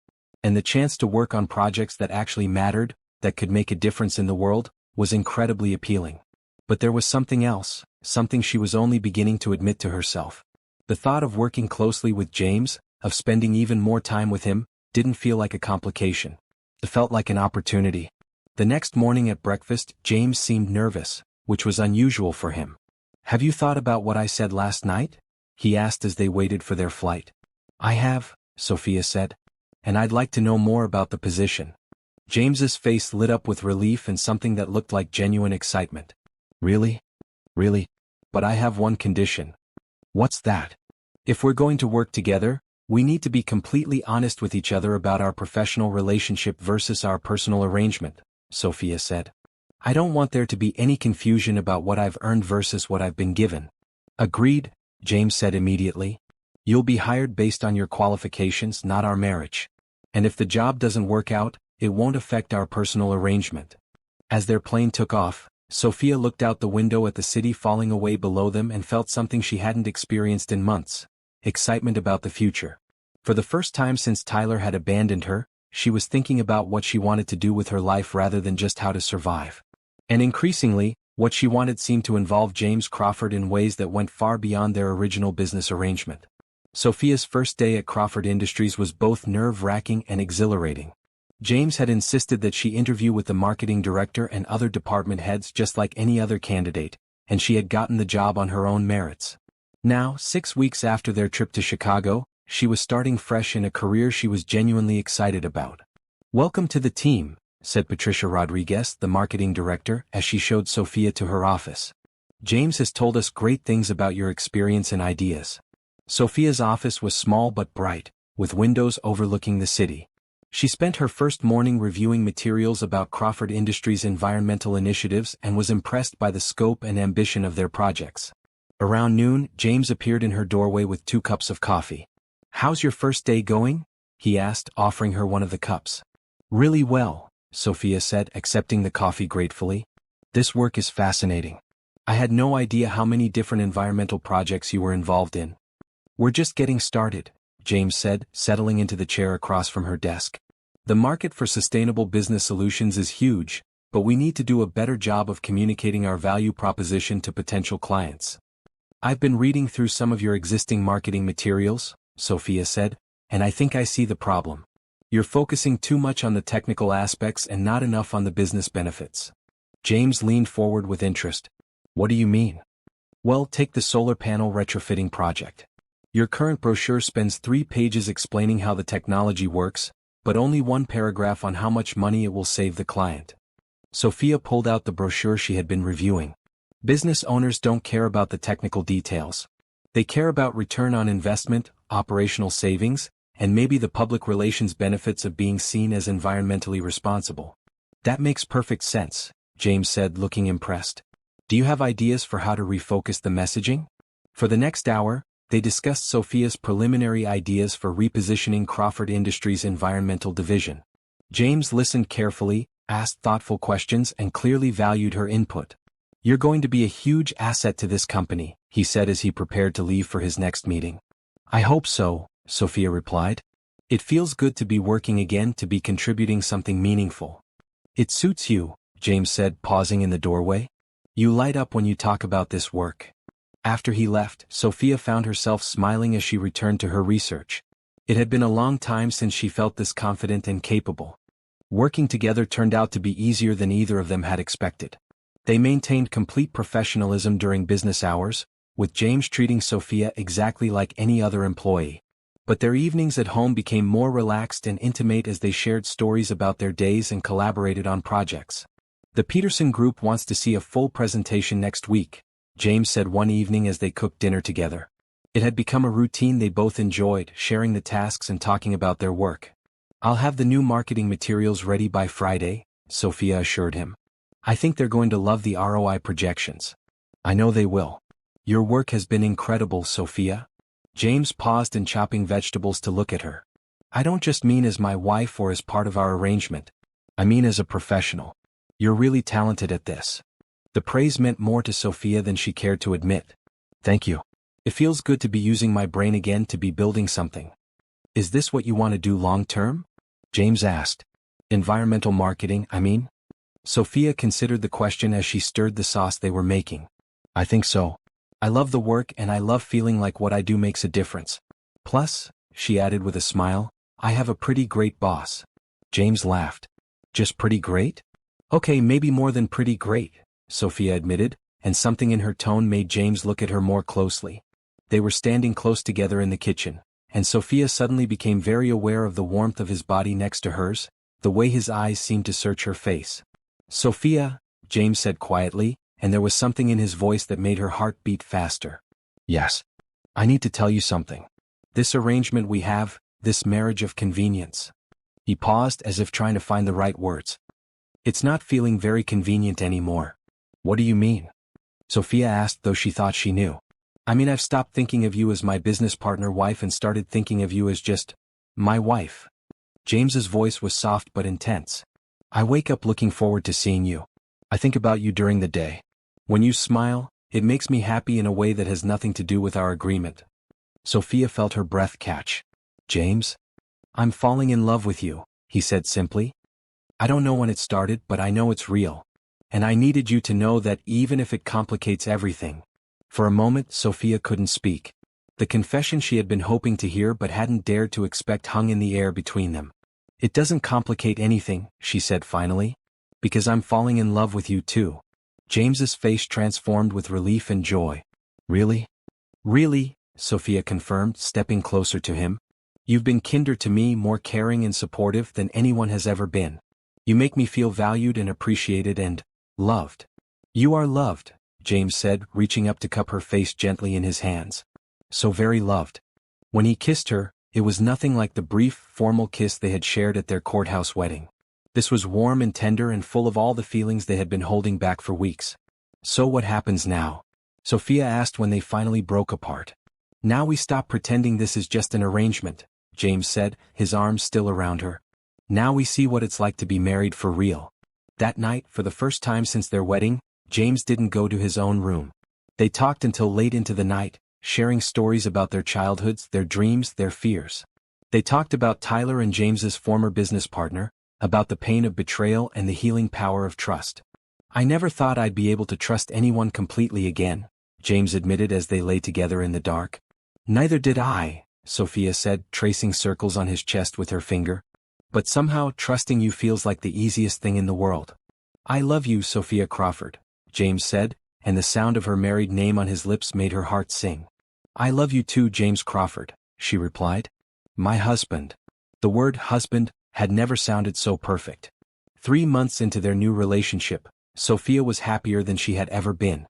Speaker 1: And the chance to work on projects that actually mattered, that could make a difference in the world, was incredibly appealing. But there was something else, something she was only beginning to admit to herself. The thought of working closely with James, of spending even more time with him, didn't feel like a complication. It felt like an opportunity. The next morning at breakfast, James seemed nervous, which was unusual for him. "Have you thought about what I said last night?" he asked as they waited for their flight. "I have," Sophia said. "And I'd like to know more about the position." James's face lit up with relief and something that looked like genuine excitement. "Really? Really? But I have one condition." "What's that?" "If we're going to work together, we need to be completely honest with each other about our professional relationship versus our personal arrangement," Sophia said. "I don't want there to be any confusion about what I've earned versus what I've been given." "Agreed," James said immediately. "You'll be hired based on your qualifications, not our marriage. And if the job doesn't work out, it won't affect our personal arrangement." As their plane took off, Sophia looked out the window at the city falling away below them and felt something she hadn't experienced in months: excitement about the future. For the first time since Tyler had abandoned her, she was thinking about what she wanted to do with her life rather than just how to survive. And increasingly, what she wanted seemed to involve James Crawford in ways that went far beyond their original business arrangement. Sophia's first day at Crawford Industries was both nerve-wracking and exhilarating. James had insisted that she interview with the marketing director and other department heads just like any other candidate, and she had gotten the job on her own merits. Now, 6 weeks after their trip to Chicago, she was starting fresh in a career she was genuinely excited about. "Welcome to the team," said Patricia Rodriguez, the marketing director, as she showed Sophia to her office. "James has told us great things about your experience and ideas." Sophia's office was small but bright, with windows overlooking the city. She spent her first morning reviewing materials about Crawford Industries' environmental initiatives and was impressed by the scope and ambition of their projects. Around noon, James appeared in her doorway with 2 cups of coffee. "How's your first day going?" he asked, offering her one of the cups. "Really well," Sophia said, accepting the coffee gratefully. "This work is fascinating. I had no idea how many different environmental projects you were involved in." "We're just getting started," James said, settling into the chair across from her desk. "The market for sustainable business solutions is huge, but we need to do a better job of communicating our value proposition to potential clients." "I've been reading through some of your existing marketing materials," Sophia said, "and I think I see the problem. You're focusing too much on the technical aspects and not enough on the business benefits." James leaned forward with interest. "What do you mean?" "Well, take the solar panel retrofitting project. Your current brochure spends 3 pages explaining how the technology works, but only 1 paragraph on how much money it will save the client." Sophia pulled out the brochure she had been reviewing. "Business owners don't care about the technical details. They care about return on investment, operational savings, and maybe the public relations benefits of being seen as environmentally responsible." "That makes perfect sense," James said, looking impressed. "Do you have ideas for how to refocus the messaging?" For the next hour, they discussed Sophia's preliminary ideas for repositioning Crawford Industries' environmental division. James listened carefully, asked thoughtful questions, and clearly valued her input. "You're going to be a huge asset to this company," he said as he prepared to leave for his next meeting. "I hope so," Sophia replied. "It feels good to be working again, to be contributing something meaningful." "It suits you," James said, pausing in the doorway. "You light up when you talk about this work." After he left, Sophia found herself smiling as she returned to her research. It had been a long time since she felt this confident and capable. Working together turned out to be easier than either of them had expected. They maintained complete professionalism during business hours, with James treating Sophia exactly like any other employee. But their evenings at home became more relaxed and intimate as they shared stories about their days and collaborated on projects. "The Peterson Group wants to see a full presentation next week," James said one evening as they cooked dinner together. It had become a routine they both enjoyed, sharing the tasks and talking about their work. "I'll have the new marketing materials ready by Friday," Sophia assured him. "I think they're going to love the ROI projections." "I know they will. Your work has been incredible, Sophia." James paused in chopping vegetables to look at her. "I don't just mean as my wife or as part of our arrangement. I mean as a professional. You're really talented at this." The praise meant more to Sophia than she cared to admit. Thank you. It feels good to be using my brain again to be building something. Is this what you want to do long term? James asked. Environmental marketing, I mean? Sophia considered the question as she stirred the sauce they were making. I think so. I love the work and I love feeling like what I do makes a difference. Plus, she added with a smile, I have a pretty great boss. James laughed. Just pretty great? Okay, maybe more than pretty great, Sophia admitted, and something in her tone made James look at her more closely. They were standing close together in the kitchen, and Sophia suddenly became very aware of the warmth of his body next to hers, the way his eyes seemed to search her face. Sophia, James said quietly, and there was something in his voice that made her heart beat faster. Yes. I need to tell you something. This arrangement we have, this marriage of convenience. He paused as if trying to find the right words. It's not feeling very convenient anymore. What do you mean? Sophia asked, though she thought she knew. I mean, I've stopped thinking of you as my business partner wife and started thinking of you as just my wife. James's voice was soft but intense. I wake up looking forward to seeing you. I think about you during the day. When you smile, it makes me happy in a way that has nothing to do with our agreement. Sophia felt her breath catch. James? I'm falling in love with you, he said simply. I don't know when it started, but I know it's real. And I needed you to know that even if it complicates everything. For a moment, Sophia couldn't speak. The confession she had been hoping to hear but hadn't dared to expect hung in the air between them. It doesn't complicate anything, she said finally. Because I'm falling in love with you too. James's face transformed with relief and joy. Really? Really, Sophia confirmed, stepping closer to him. You've been kinder to me, more caring and supportive than anyone has ever been. You make me feel valued and appreciated and loved. You are loved, James said, reaching up to cup her face gently in his hands. So very loved. When he kissed her, it was nothing like the brief, formal kiss they had shared at their courthouse wedding. This was warm and tender and full of all the feelings they had been holding back for weeks. So what happens now? Sophia asked when they finally broke apart. Now we stop pretending this is just an arrangement, James said, his arms still around her. Now we see what it's like to be married for real. That night, for the first time since their wedding, James didn't go to his own room. They talked until late into the night, sharing stories about their childhoods, their dreams, their fears. They talked about Tyler and James's former business partner, about the pain of betrayal and the healing power of trust. I never thought I'd be able to trust anyone completely again, James admitted as they lay together in the dark. Neither did I, Sophia said, tracing circles on his chest with her finger. But somehow trusting you feels like the easiest thing in the world. I love you, Sophia Crawford, James said, and the sound of her married name on his lips made her heart sing. I love you too, James Crawford, she replied. My husband. The word husband had never sounded so perfect. 3 months into their new relationship, Sophia was happier than she had ever been.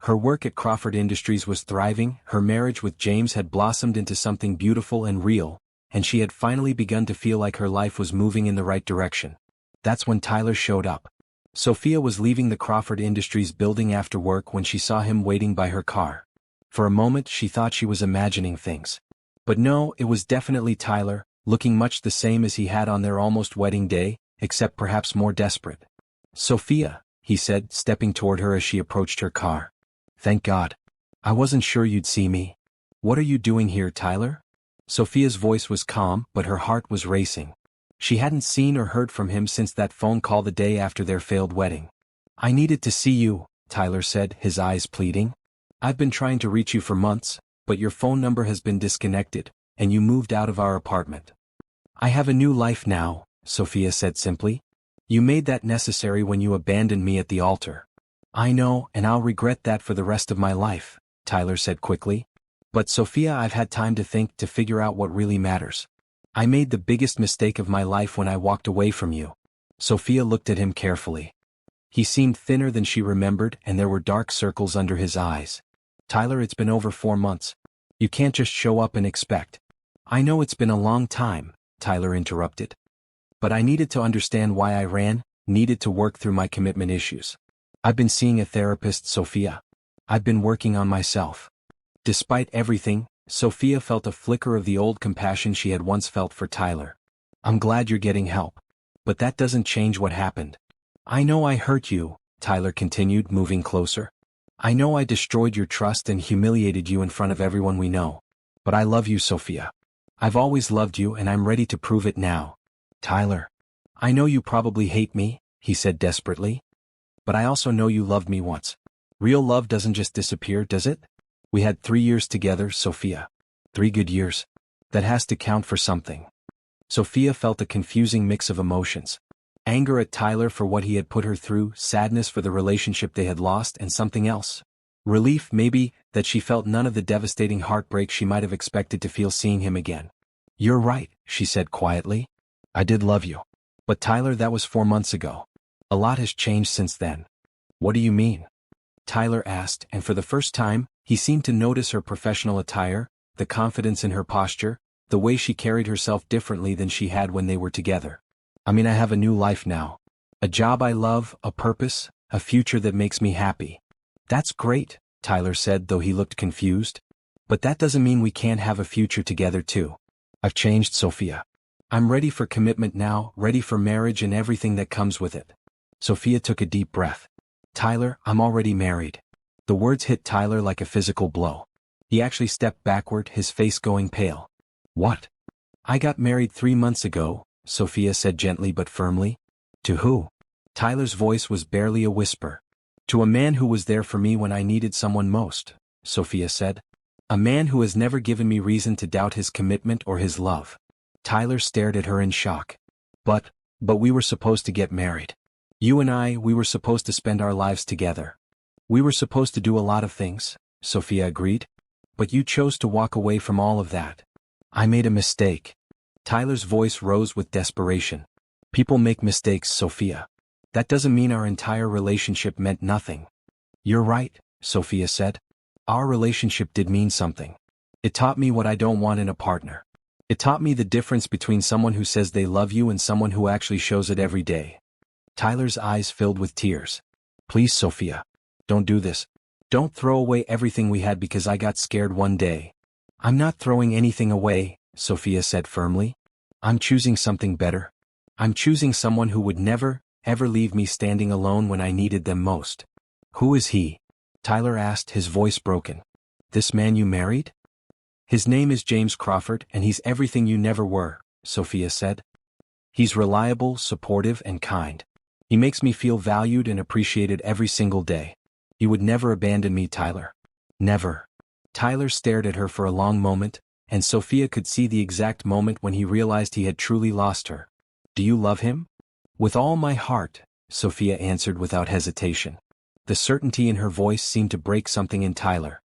Speaker 1: Her work at Crawford Industries was thriving, her marriage with James had blossomed into something beautiful and real, and she had finally begun to feel like her life was moving in the right direction. That's when Tyler showed up. Sophia was leaving the Crawford Industries building after work when she saw him waiting by her car. For a moment she thought she was imagining things. But no, it was definitely Tyler, looking much the same as he had on their almost wedding day, except perhaps more desperate. Sophia, he said, stepping toward her as she approached her car. Thank God. I wasn't sure you'd see me. What are you doing here, Tyler? Sophia's voice was calm, but her heart was racing. She hadn't seen or heard from him since that phone call the day after their failed wedding. I needed to see you, Tyler said, his eyes pleading. I've been trying to reach you for months, but your phone number has been disconnected, and you moved out of our apartment. I have a new life now, Sophia said simply. You made that necessary when you abandoned me at the altar. I know, and I'll regret that for the rest of my life, Tyler said quickly. But Sophia, I've had time to think, to figure out what really matters. I made the biggest mistake of my life when I walked away from you. Sophia looked at him carefully. He seemed thinner than she remembered, and there were dark circles under his eyes. Tyler, it's been over 4 months. You can't just show up and expect. I know it's been a long time, Tyler interrupted. But I needed to understand why I ran, needed to work through my commitment issues. I've been seeing a therapist, Sophia. I've been working on myself. Despite everything, Sophia felt a flicker of the old compassion she had once felt for Tyler. I'm glad you're getting help. But that doesn't change what happened. I know I hurt you, Tyler continued, moving closer. I know I destroyed your trust and humiliated you in front of everyone we know. But I love you, Sophia. I've always loved you and I'm ready to prove it now. Tyler. I know you probably hate me, he said desperately. But I also know you loved me once. Real love doesn't just disappear, does it? We had 3 years together, Sophia. 3 good years. That has to count for something. Sophia felt a confusing mix of emotions. Anger at Tyler for what he had put her through, sadness for the relationship they had lost, and something else. Relief, maybe, that she felt none of the devastating heartbreak she might have expected to feel seeing him again. You're right, she said quietly. I did love you. But Tyler, that was 4 months ago. A lot has changed since then. What do you mean? Tyler asked, and for the first time, he seemed to notice her professional attire, the confidence in her posture, the way she carried herself differently than she had when they were together. I mean, I have a new life now. A job I love, a purpose, a future that makes me happy. That's great, Tyler said, though he looked confused. But that doesn't mean we can't have a future together too. I've changed, Sophia. I'm ready for commitment now, ready for marriage and everything that comes with it. Sophia took a deep breath. Tyler, I'm already married. The words hit Tyler like a physical blow. He actually stepped backward, his face going pale. What? I got married 3 months ago, Sophia said gently but firmly. To who? Tyler's voice was barely a whisper. To a man who was there for me when I needed someone most, Sophia said. A man who has never given me reason to doubt his commitment or his love. Tyler stared at her in shock. But we were supposed to get married. You and I, we were supposed to spend our lives together. We were supposed to do a lot of things, Sophia agreed. But you chose to walk away from all of that. I made a mistake. Tyler's voice rose with desperation. People make mistakes, Sophia. That doesn't mean our entire relationship meant nothing. You're right, Sophia said. Our relationship did mean something. It taught me what I don't want in a partner. It taught me the difference between someone who says they love you and someone who actually shows it every day. Tyler's eyes filled with tears. Please, Sophia. Don't do this. Don't throw away everything we had because I got scared one day. I'm not throwing anything away, Sophia said firmly. I'm choosing something better. I'm choosing someone who would never, ever leave me standing alone when I needed them most. Who is he? Tyler asked, his voice broken. This man you married? His name is James Crawford and he's everything you never were, Sophia said. He's reliable, supportive, and kind. He makes me feel valued and appreciated every single day. You would never abandon me, Tyler. Never. Tyler stared at her for a long moment, and Sophia could see the exact moment when he realized he had truly lost her. Do you love him? With all my heart, Sophia answered without hesitation. The certainty in her voice seemed to break something in Tyler.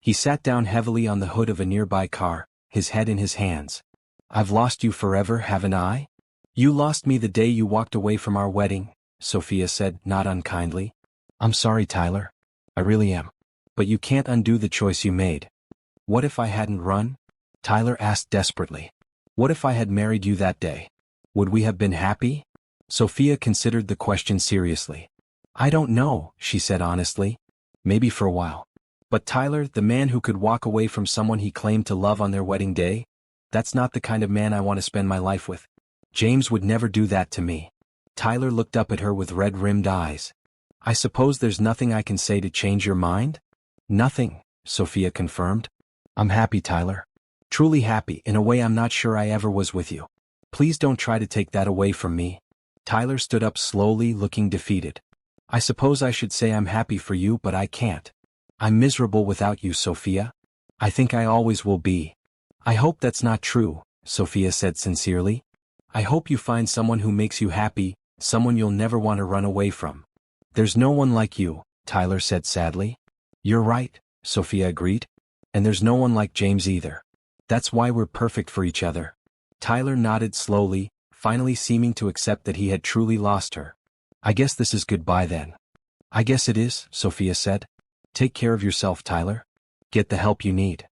Speaker 1: He sat down heavily on the hood of a nearby car, his head in his hands. I've lost you forever, haven't I? You lost me the day you walked away from our wedding, Sophia said, not unkindly. I'm sorry, Tyler. I really am. But you can't undo the choice you made. What if I hadn't run? Tyler asked desperately. What if I had married you that day? Would we have been happy? Sophia considered the question seriously. I don't know, she said honestly. Maybe for a while. But Tyler, the man who could walk away from someone he claimed to love on their wedding day? That's not the kind of man I want to spend my life with. James would never do that to me. Tyler looked up at her with red-rimmed eyes. I suppose there's nothing I can say to change your mind? Nothing, Sophia confirmed. I'm happy, Tyler. Truly happy in a way I'm not sure I ever was with you. Please don't try to take that away from me. Tyler stood up slowly, looking defeated. I suppose I should say I'm happy for you, but I can't. I'm miserable without you, Sophia. I think I always will be. I hope that's not true, Sophia said sincerely. I hope you find someone who makes you happy, someone you'll never want to run away from. There's no one like you, Tyler said sadly. You're right, Sophia agreed. And there's no one like James either. That's why we're perfect for each other. Tyler nodded slowly, finally seeming to accept that he had truly lost her. I guess this is goodbye then. I guess it is, Sophia said. Take care of yourself, Tyler. Get the help you need.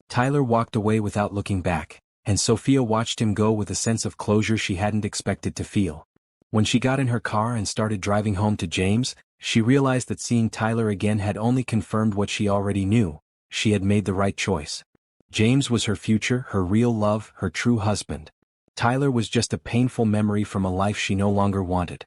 Speaker 1: Tyler walked away without looking back, and Sophia watched him go with a sense of closure she hadn't expected to feel. When she got in her car and started driving home to James, she realized that seeing Tyler again had only confirmed what she already knew. She had made the right choice. James was her future, her real love, her true husband. Tyler was just a painful memory from a life she no longer wanted.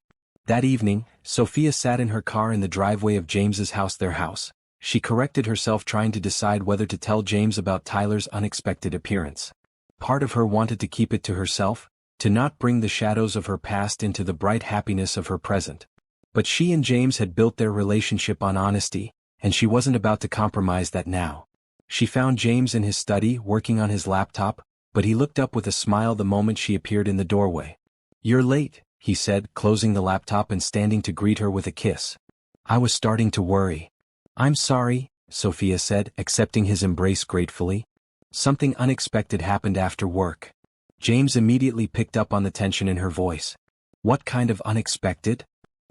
Speaker 1: That evening, Sophia sat in her car in the driveway of James's house, their house. She corrected herself, trying to decide whether to tell James about Tyler's unexpected appearance. Part of her wanted to keep it to herself, to not bring the shadows of her past into the bright happiness of her present. But she and James had built their relationship on honesty, and she wasn't about to compromise that now. She found James in his study, working on his laptop, but he looked up with a smile the moment she appeared in the doorway. "You're late," he said, closing the laptop and standing to greet her with a kiss. "I was starting to worry." "I'm sorry," Sophia said, accepting his embrace gratefully. Something unexpected happened after work. James immediately picked up on the tension in her voice. "What kind of unexpected?"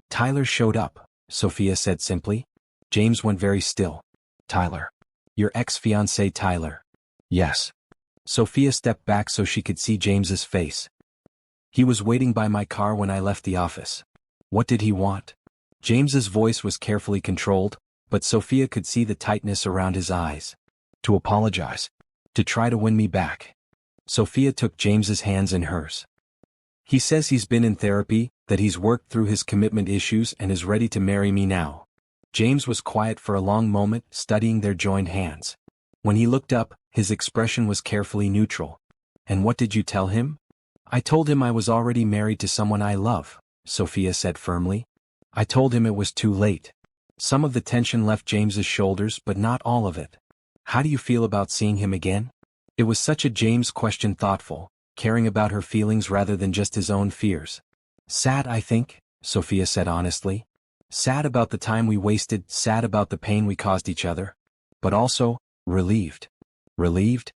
Speaker 1: "Tyler showed up," Sophia said simply. James went very still. "Tyler? Your ex-fiancé Tyler?" "Yes." Sophia stepped back so she could see James's face. "He was waiting by my car when I left the office." "What did he want?" James's voice was carefully controlled, but Sophia could see the tightness around his eyes. "To apologize. To try to win me back." Sophia took James's hands in hers. "He says he's been in therapy, that he's worked through his commitment issues and is ready to marry me now." James was quiet for a long moment, studying their joined hands. When he looked up, his expression was carefully neutral. "And what did you tell him?" "I told him I was already married to someone I love," Sophia said firmly. "I told him it was too late." Some of the tension left James's shoulders, but not all of it. "How do you feel about seeing him again?" It was such a James question, thoughtful, caring about her feelings rather than just his own fears. "Sad, I think," Sophia said honestly. "Sad about the time we wasted, sad about the pain we caused each other. But also, relieved." "Relieved?"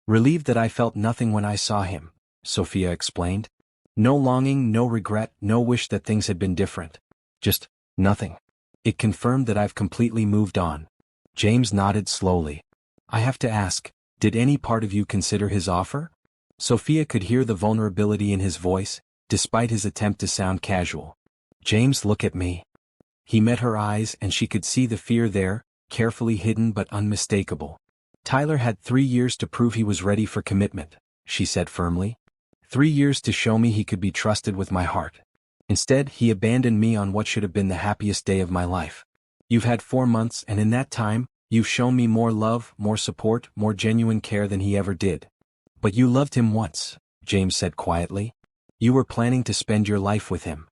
Speaker 1: "Relieved that I felt nothing when I saw him," Sophia explained. "No longing, no regret, no wish that things had been different. Just nothing. It confirmed that I've completely moved on." James nodded slowly. "I have to ask, did any part of you consider his offer?" Sophia could hear the vulnerability in his voice, despite his attempt to sound casual. "James, look at me." He met her eyes and she could see the fear there, carefully hidden but unmistakable. "Tyler had 3 years to prove he was ready for commitment," she said firmly. 3 years to show me he could be trusted with my heart. Instead, he abandoned me on what should have been the happiest day of my life. You've had 4 months, and in that time, you've shown me more love, more support, more genuine care than he ever did. But you loved him once," James said quietly. "You were planning to spend your life with him."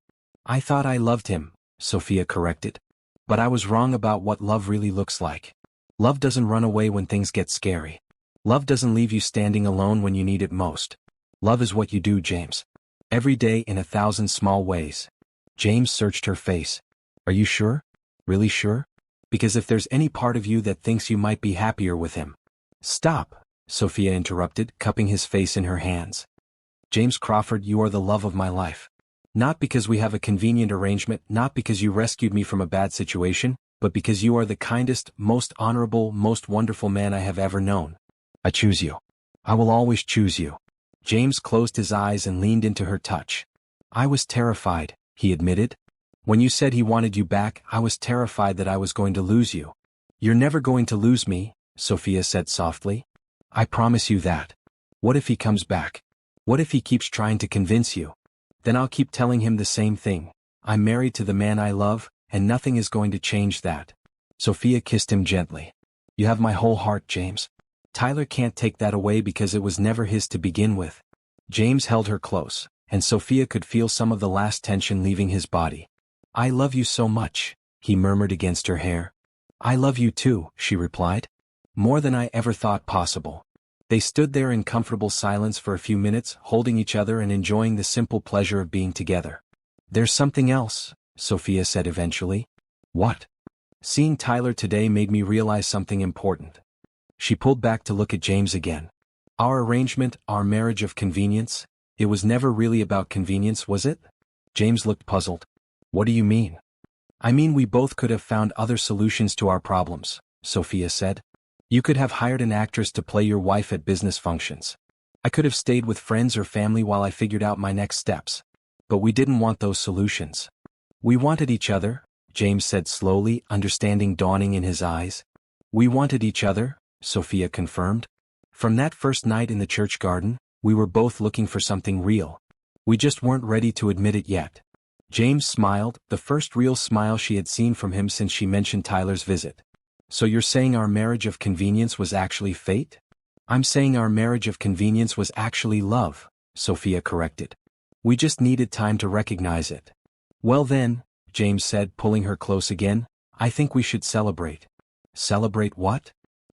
Speaker 1: "I thought I loved him," Sophia corrected. "But I was wrong about what love really looks like. Love doesn't run away when things get scary. Love doesn't leave you standing alone when you need it most. Love is what you do, James. Every day in 1,000 small ways." James searched her face. "Are you sure? Really sure? Because if there's any part of you that thinks you might be happier with him—" "Stop," Sophia interrupted, cupping his face in her hands. "James Crawford, you are the love of my life. Not because we have a convenient arrangement, not because you rescued me from a bad situation, but because you are the kindest, most honorable, most wonderful man I have ever known. I choose you. I will always choose you." James closed his eyes and leaned into her touch. "I was terrified," he admitted. "When you said he wanted you back, I was terrified that I was going to lose you." "You're never going to lose me," Sophia said softly. "I promise you that." "What if he comes back? What if he keeps trying to convince you?" "Then I'll keep telling him the same thing. I'm married to the man I love, and nothing is going to change that." Sophia kissed him gently. "You have my whole heart, James. Tyler can't take that away because it was never his to begin with." James held her close, and Sophia could feel some of the last tension leaving his body. "I love you so much," he murmured against her hair. "I love you too," she replied. "More than I ever thought possible." They stood there in comfortable silence for a few minutes, holding each other and enjoying the simple pleasure of being together. "There's something else," Sophia said eventually. "What?" "Seeing Tyler today made me realize something important." She pulled back to look at James again. "Our arrangement, our marriage of convenience, it was never really about convenience, was it?" James looked puzzled. "What do you mean?" "I mean we both could have found other solutions to our problems," Sophia said. "You could have hired an actress to play your wife at business functions. I could have stayed with friends or family while I figured out my next steps. But we didn't want those solutions. We wanted each other," James said slowly, understanding dawning in his eyes. "We wanted each other," Sophia confirmed. "From that first night in the church garden, we were both looking for something real. We just weren't ready to admit it yet." James smiled, the first real smile she had seen from him since she mentioned Tyler's visit. So you're saying our marriage of convenience was actually fate? I'm saying our marriage of convenience was actually love, Sophia corrected. We just needed time to recognize it. Well then, James said, pulling her close again, I think we should celebrate. Celebrate what?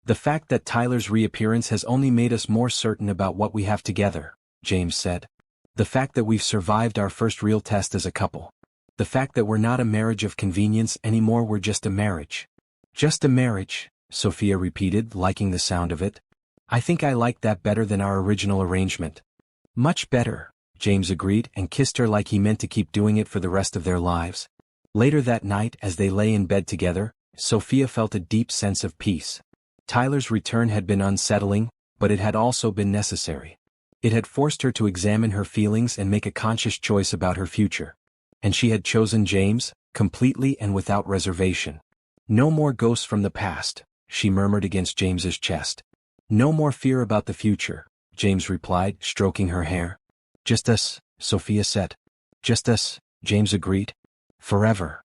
Speaker 1: The fact that Tyler's reappearance has only made us more certain about what we have together, James said. The fact that we've survived our first real test as a couple. The fact that we're not a marriage of convenience anymore, we're just a marriage. Just a marriage, Sophia repeated, liking the sound of it. I think I like that better than our original arrangement. Much better, James agreed and kissed her like he meant to keep doing it for the rest of their lives. Later that night, as they lay in bed together, Sophia felt a deep sense of peace. Tyler's return had been unsettling, but it had also been necessary. It had forced her to examine her feelings and make a conscious choice about her future. And she had chosen James, completely and without reservation. No more ghosts from the past, she murmured against James's chest. No more fear about the future, James replied, stroking her hair. Just us, Sophia said. Just us, James agreed. Forever.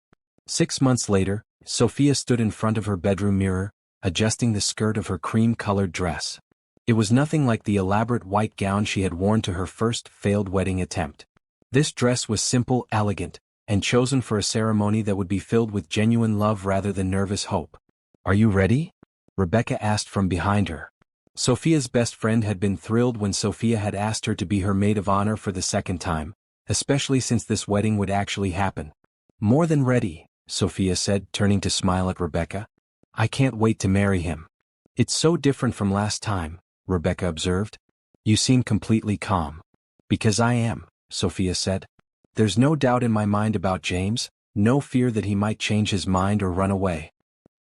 Speaker 1: 6 months later, Sophia stood in front of her bedroom mirror, adjusting the skirt of her cream-colored dress. It was nothing like the elaborate white gown she had worn to her first failed wedding attempt. This dress was simple, elegant, and chosen for a ceremony that would be filled with genuine love rather than nervous hope. Are you ready? Rebecca asked from behind her. Sophia's best friend had been thrilled when Sophia had asked her to be her maid of honor for the second time, especially since this wedding would actually happen. More than ready, Sophia said, turning to smile at Rebecca. I can't wait to marry him. It's so different from last time, Rebecca observed. You seem completely calm. Because I am, Sophia said. There's no doubt in my mind about James, no fear that he might change his mind or run away.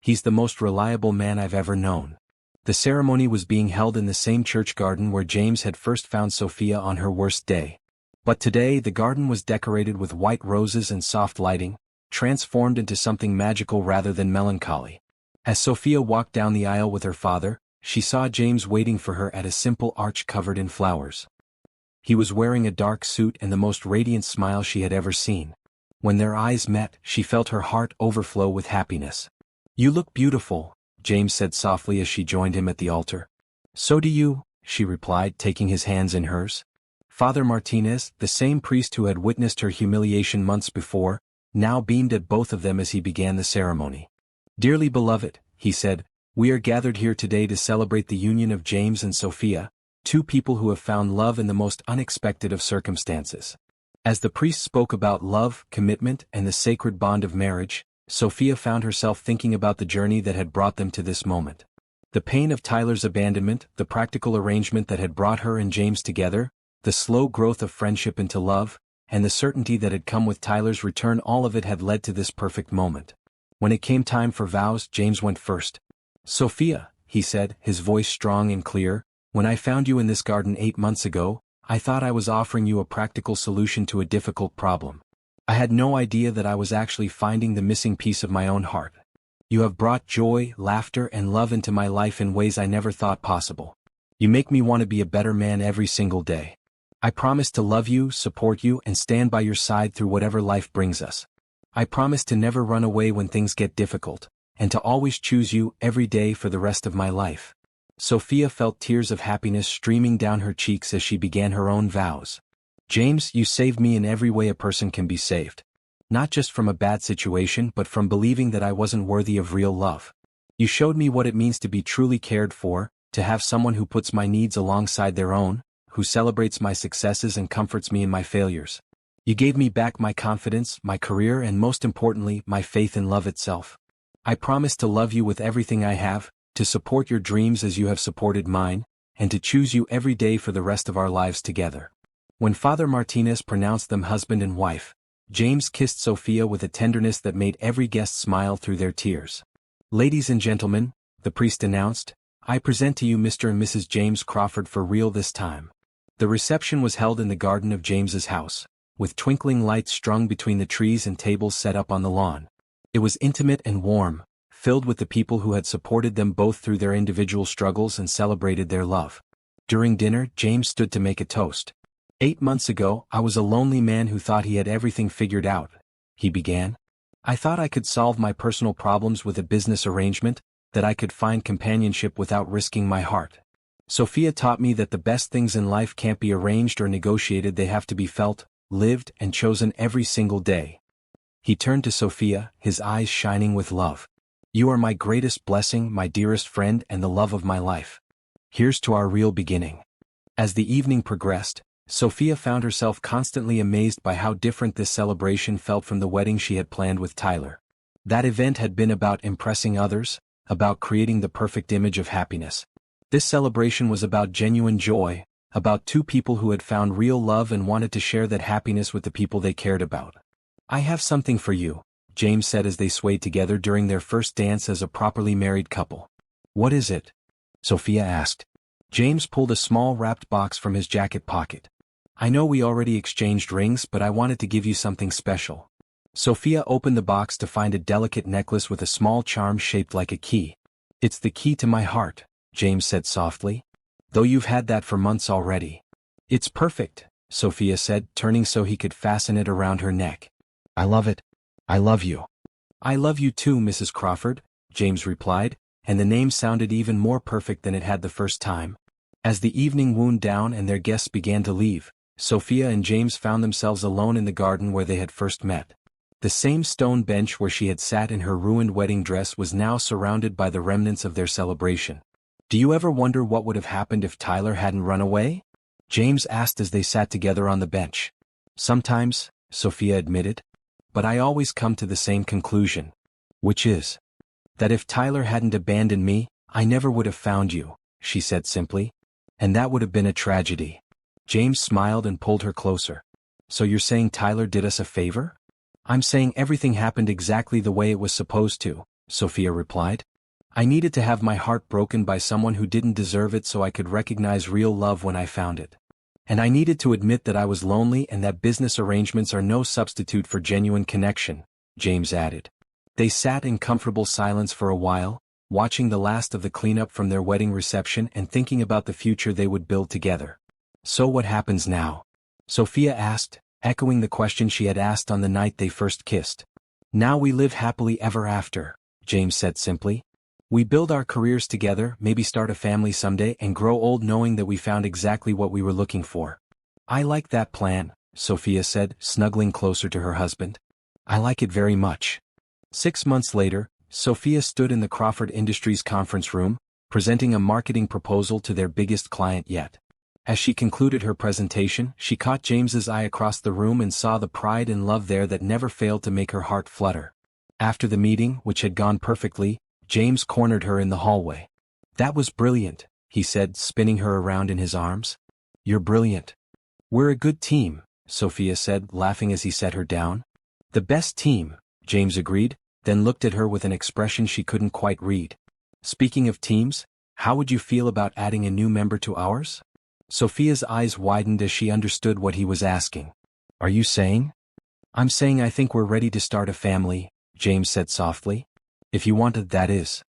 Speaker 1: He's the most reliable man I've ever known. The ceremony was being held in the same church garden where James had first found Sophia on her worst day. But today the garden was decorated with white roses and soft lighting, transformed into something magical rather than melancholy. As Sophia walked down the aisle with her father, she saw James waiting for her at a simple arch covered in flowers. He was wearing a dark suit and the most radiant smile she had ever seen. When their eyes met, she felt her heart overflow with happiness. You look beautiful, James said softly as she joined him at the altar. So do you, she replied, taking his hands in hers. Father Martinez, the same priest who had witnessed her humiliation months before, now beamed at both of them as he began the ceremony. Dearly beloved, he said, we are gathered here today to celebrate the union of James and Sophia, two people who have found love in the most unexpected of circumstances. As the priest spoke about love, commitment, and the sacred bond of marriage, Sophia found herself thinking about the journey that had brought them to this moment. The pain of Tyler's abandonment, the practical arrangement that had brought her and James together, the slow growth of friendship into love, and the certainty that had come with Tyler's return, all of it had led to this perfect moment. When it came time for vows, James went first. Sophia, he said, his voice strong and clear, when I found you in this garden 8 months ago, I thought I was offering you a practical solution to a difficult problem. I had no idea that I was actually finding the missing piece of my own heart. You have brought joy, laughter, and love into my life in ways I never thought possible. You make me want to be a better man every single day. I promise to love you, support you, and stand by your side through whatever life brings us. I promise to never run away when things get difficult, and to always choose you every day for the rest of my life. Sophia felt tears of happiness streaming down her cheeks as she began her own vows. James, you saved me in every way a person can be saved. Not just from a bad situation, but from believing that I wasn't worthy of real love. You showed me what it means to be truly cared for, to have someone who puts my needs alongside their own, who celebrates my successes and comforts me in my failures. You gave me back my confidence, my career, and most importantly, my faith in love itself. I promise to love you with everything I have, to support your dreams as you have supported mine, and to choose you every day for the rest of our lives together. When Father Martinez pronounced them husband and wife, James kissed Sophia with a tenderness that made every guest smile through their tears. Ladies and gentlemen, the priest announced, I present to you Mr. and Mrs. James Crawford for real this time. The reception was held in the garden of James's house, with twinkling lights strung between the trees and tables set up on the lawn. It was intimate and warm, filled with the people who had supported them both through their individual struggles and celebrated their love. During dinner, James stood to make a toast. 8 months ago, I was a lonely man who thought he had everything figured out, he began. I thought I could solve my personal problems with a business arrangement, that I could find companionship without risking my heart. Sophia taught me that the best things in life can't be arranged or negotiated, they have to be felt, lived, and chosen every single day. He turned to Sophia, his eyes shining with love. You are my greatest blessing, my dearest friend, and the love of my life. Here's to our real beginning. As the evening progressed, Sophia found herself constantly amazed by how different this celebration felt from the wedding she had planned with Tyler. That event had been about impressing others, about creating the perfect image of happiness. This celebration was about genuine joy, about two people who had found real love and wanted to share that happiness with the people they cared about. I have something for you, James said as they swayed together during their first dance as a properly married couple. What is it? Sophia asked. James pulled a small wrapped box from his jacket pocket. I know we already exchanged rings, but I wanted to give you something special. Sophia opened the box to find a delicate necklace with a small charm shaped like a key. It's the key to my heart, James said softly. Though you've had that for months already. It's perfect, Sophia said, turning so he could fasten it around her neck. I love it. I love you. I love you too, Mrs. Crawford, James replied, and the name sounded even more perfect than it had the first time. As the evening wound down and their guests began to leave, Sophia and James found themselves alone in the garden where they had first met. The same stone bench where she had sat in her ruined wedding dress was now surrounded by the remnants of their celebration. Do you ever wonder what would have happened if Tyler hadn't run away? James asked as they sat together on the bench. Sometimes, Sophia admitted. But I always come to the same conclusion. Which is? That if Tyler hadn't abandoned me, I never would have found you, she said simply. And that would have been a tragedy. James smiled and pulled her closer. So you're saying Tyler did us a favor? I'm saying everything happened exactly the way it was supposed to, Sophia replied. I needed to have my heart broken by someone who didn't deserve it so I could recognize real love when I found it. And I needed to admit that I was lonely and that business arrangements are no substitute for genuine connection, James added. They sat in comfortable silence for a while, watching the last of the cleanup from their wedding reception and thinking about the future they would build together. So what happens now? Sophia asked, echoing the question she had asked on the night they first kissed. Now we live happily ever after, James said simply. We build our careers together, maybe start a family someday and grow old knowing that we found exactly what we were looking for. I like that plan, Sophia said, snuggling closer to her husband. I like it very much. 6 months later, Sophia stood in the Crawford Industries conference room, presenting a marketing proposal to their biggest client yet. As she concluded her presentation, she caught James's eye across the room and saw the pride and love there that never failed to make her heart flutter. After the meeting, which had gone perfectly, James cornered her in the hallway. That was brilliant, he said, spinning her around in his arms. You're brilliant. We're a good team, Sophia said, laughing as he set her down. The best team, James agreed, then looked at her with an expression she couldn't quite read. Speaking of teams, how would you feel about adding a new member to ours? Sophia's eyes widened as she understood what he was asking. Are you saying? I'm saying I think we're ready to start a family, James said softly. If you wanted, that is.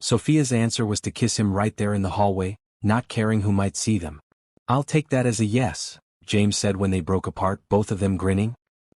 Speaker 1: Sophia's answer was to kiss him right there in the hallway, not caring who might see them. I'll take that as a yes, James said when they broke apart, both of them grinning.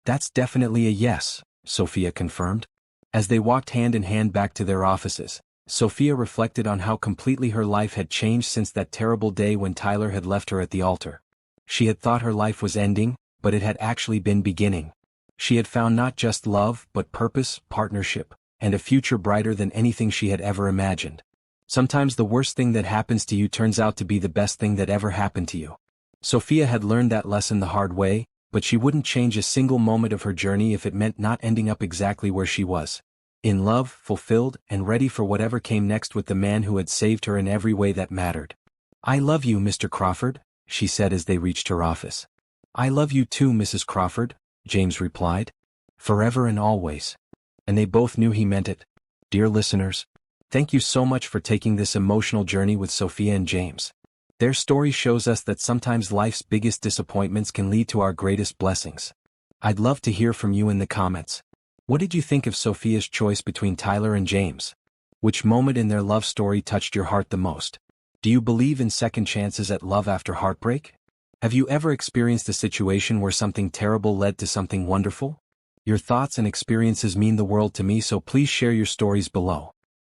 Speaker 1: That's definitely a yes, Sophia confirmed. As they walked hand in hand back to their offices, Sophia reflected on how completely her life had changed since that terrible day when Tyler had left her at the altar. She had thought her life was ending, but it had actually been beginning. She had found not just love, but purpose, partnership, and a future brighter than anything she had ever imagined. Sometimes the worst thing that happens to you turns out to be the best thing that ever happened to you. Sophia had learned that lesson the hard way, but she wouldn't change a single moment of her journey if it meant not ending up exactly where she was. In love, fulfilled, and ready for whatever came next with the man who had saved her in every way that mattered. I love you, Mr. Crawford, she said as they reached her office. I love you too, Mrs. Crawford, James replied. Forever and always. And they both knew he meant it. Dear listeners, thank you so much for taking this emotional journey with Sophia and James. Their story shows us that sometimes life's biggest disappointments can lead to our greatest blessings. I'd love to hear from you in the comments. What did you think of Sophia's choice between Tyler and James? Which moment in their love story touched your heart the most? Do you believe in second chances at love after heartbreak? Have you ever experienced a situation where something terrible led to something wonderful? Your thoughts and experiences mean the world to me, so please share your stories below.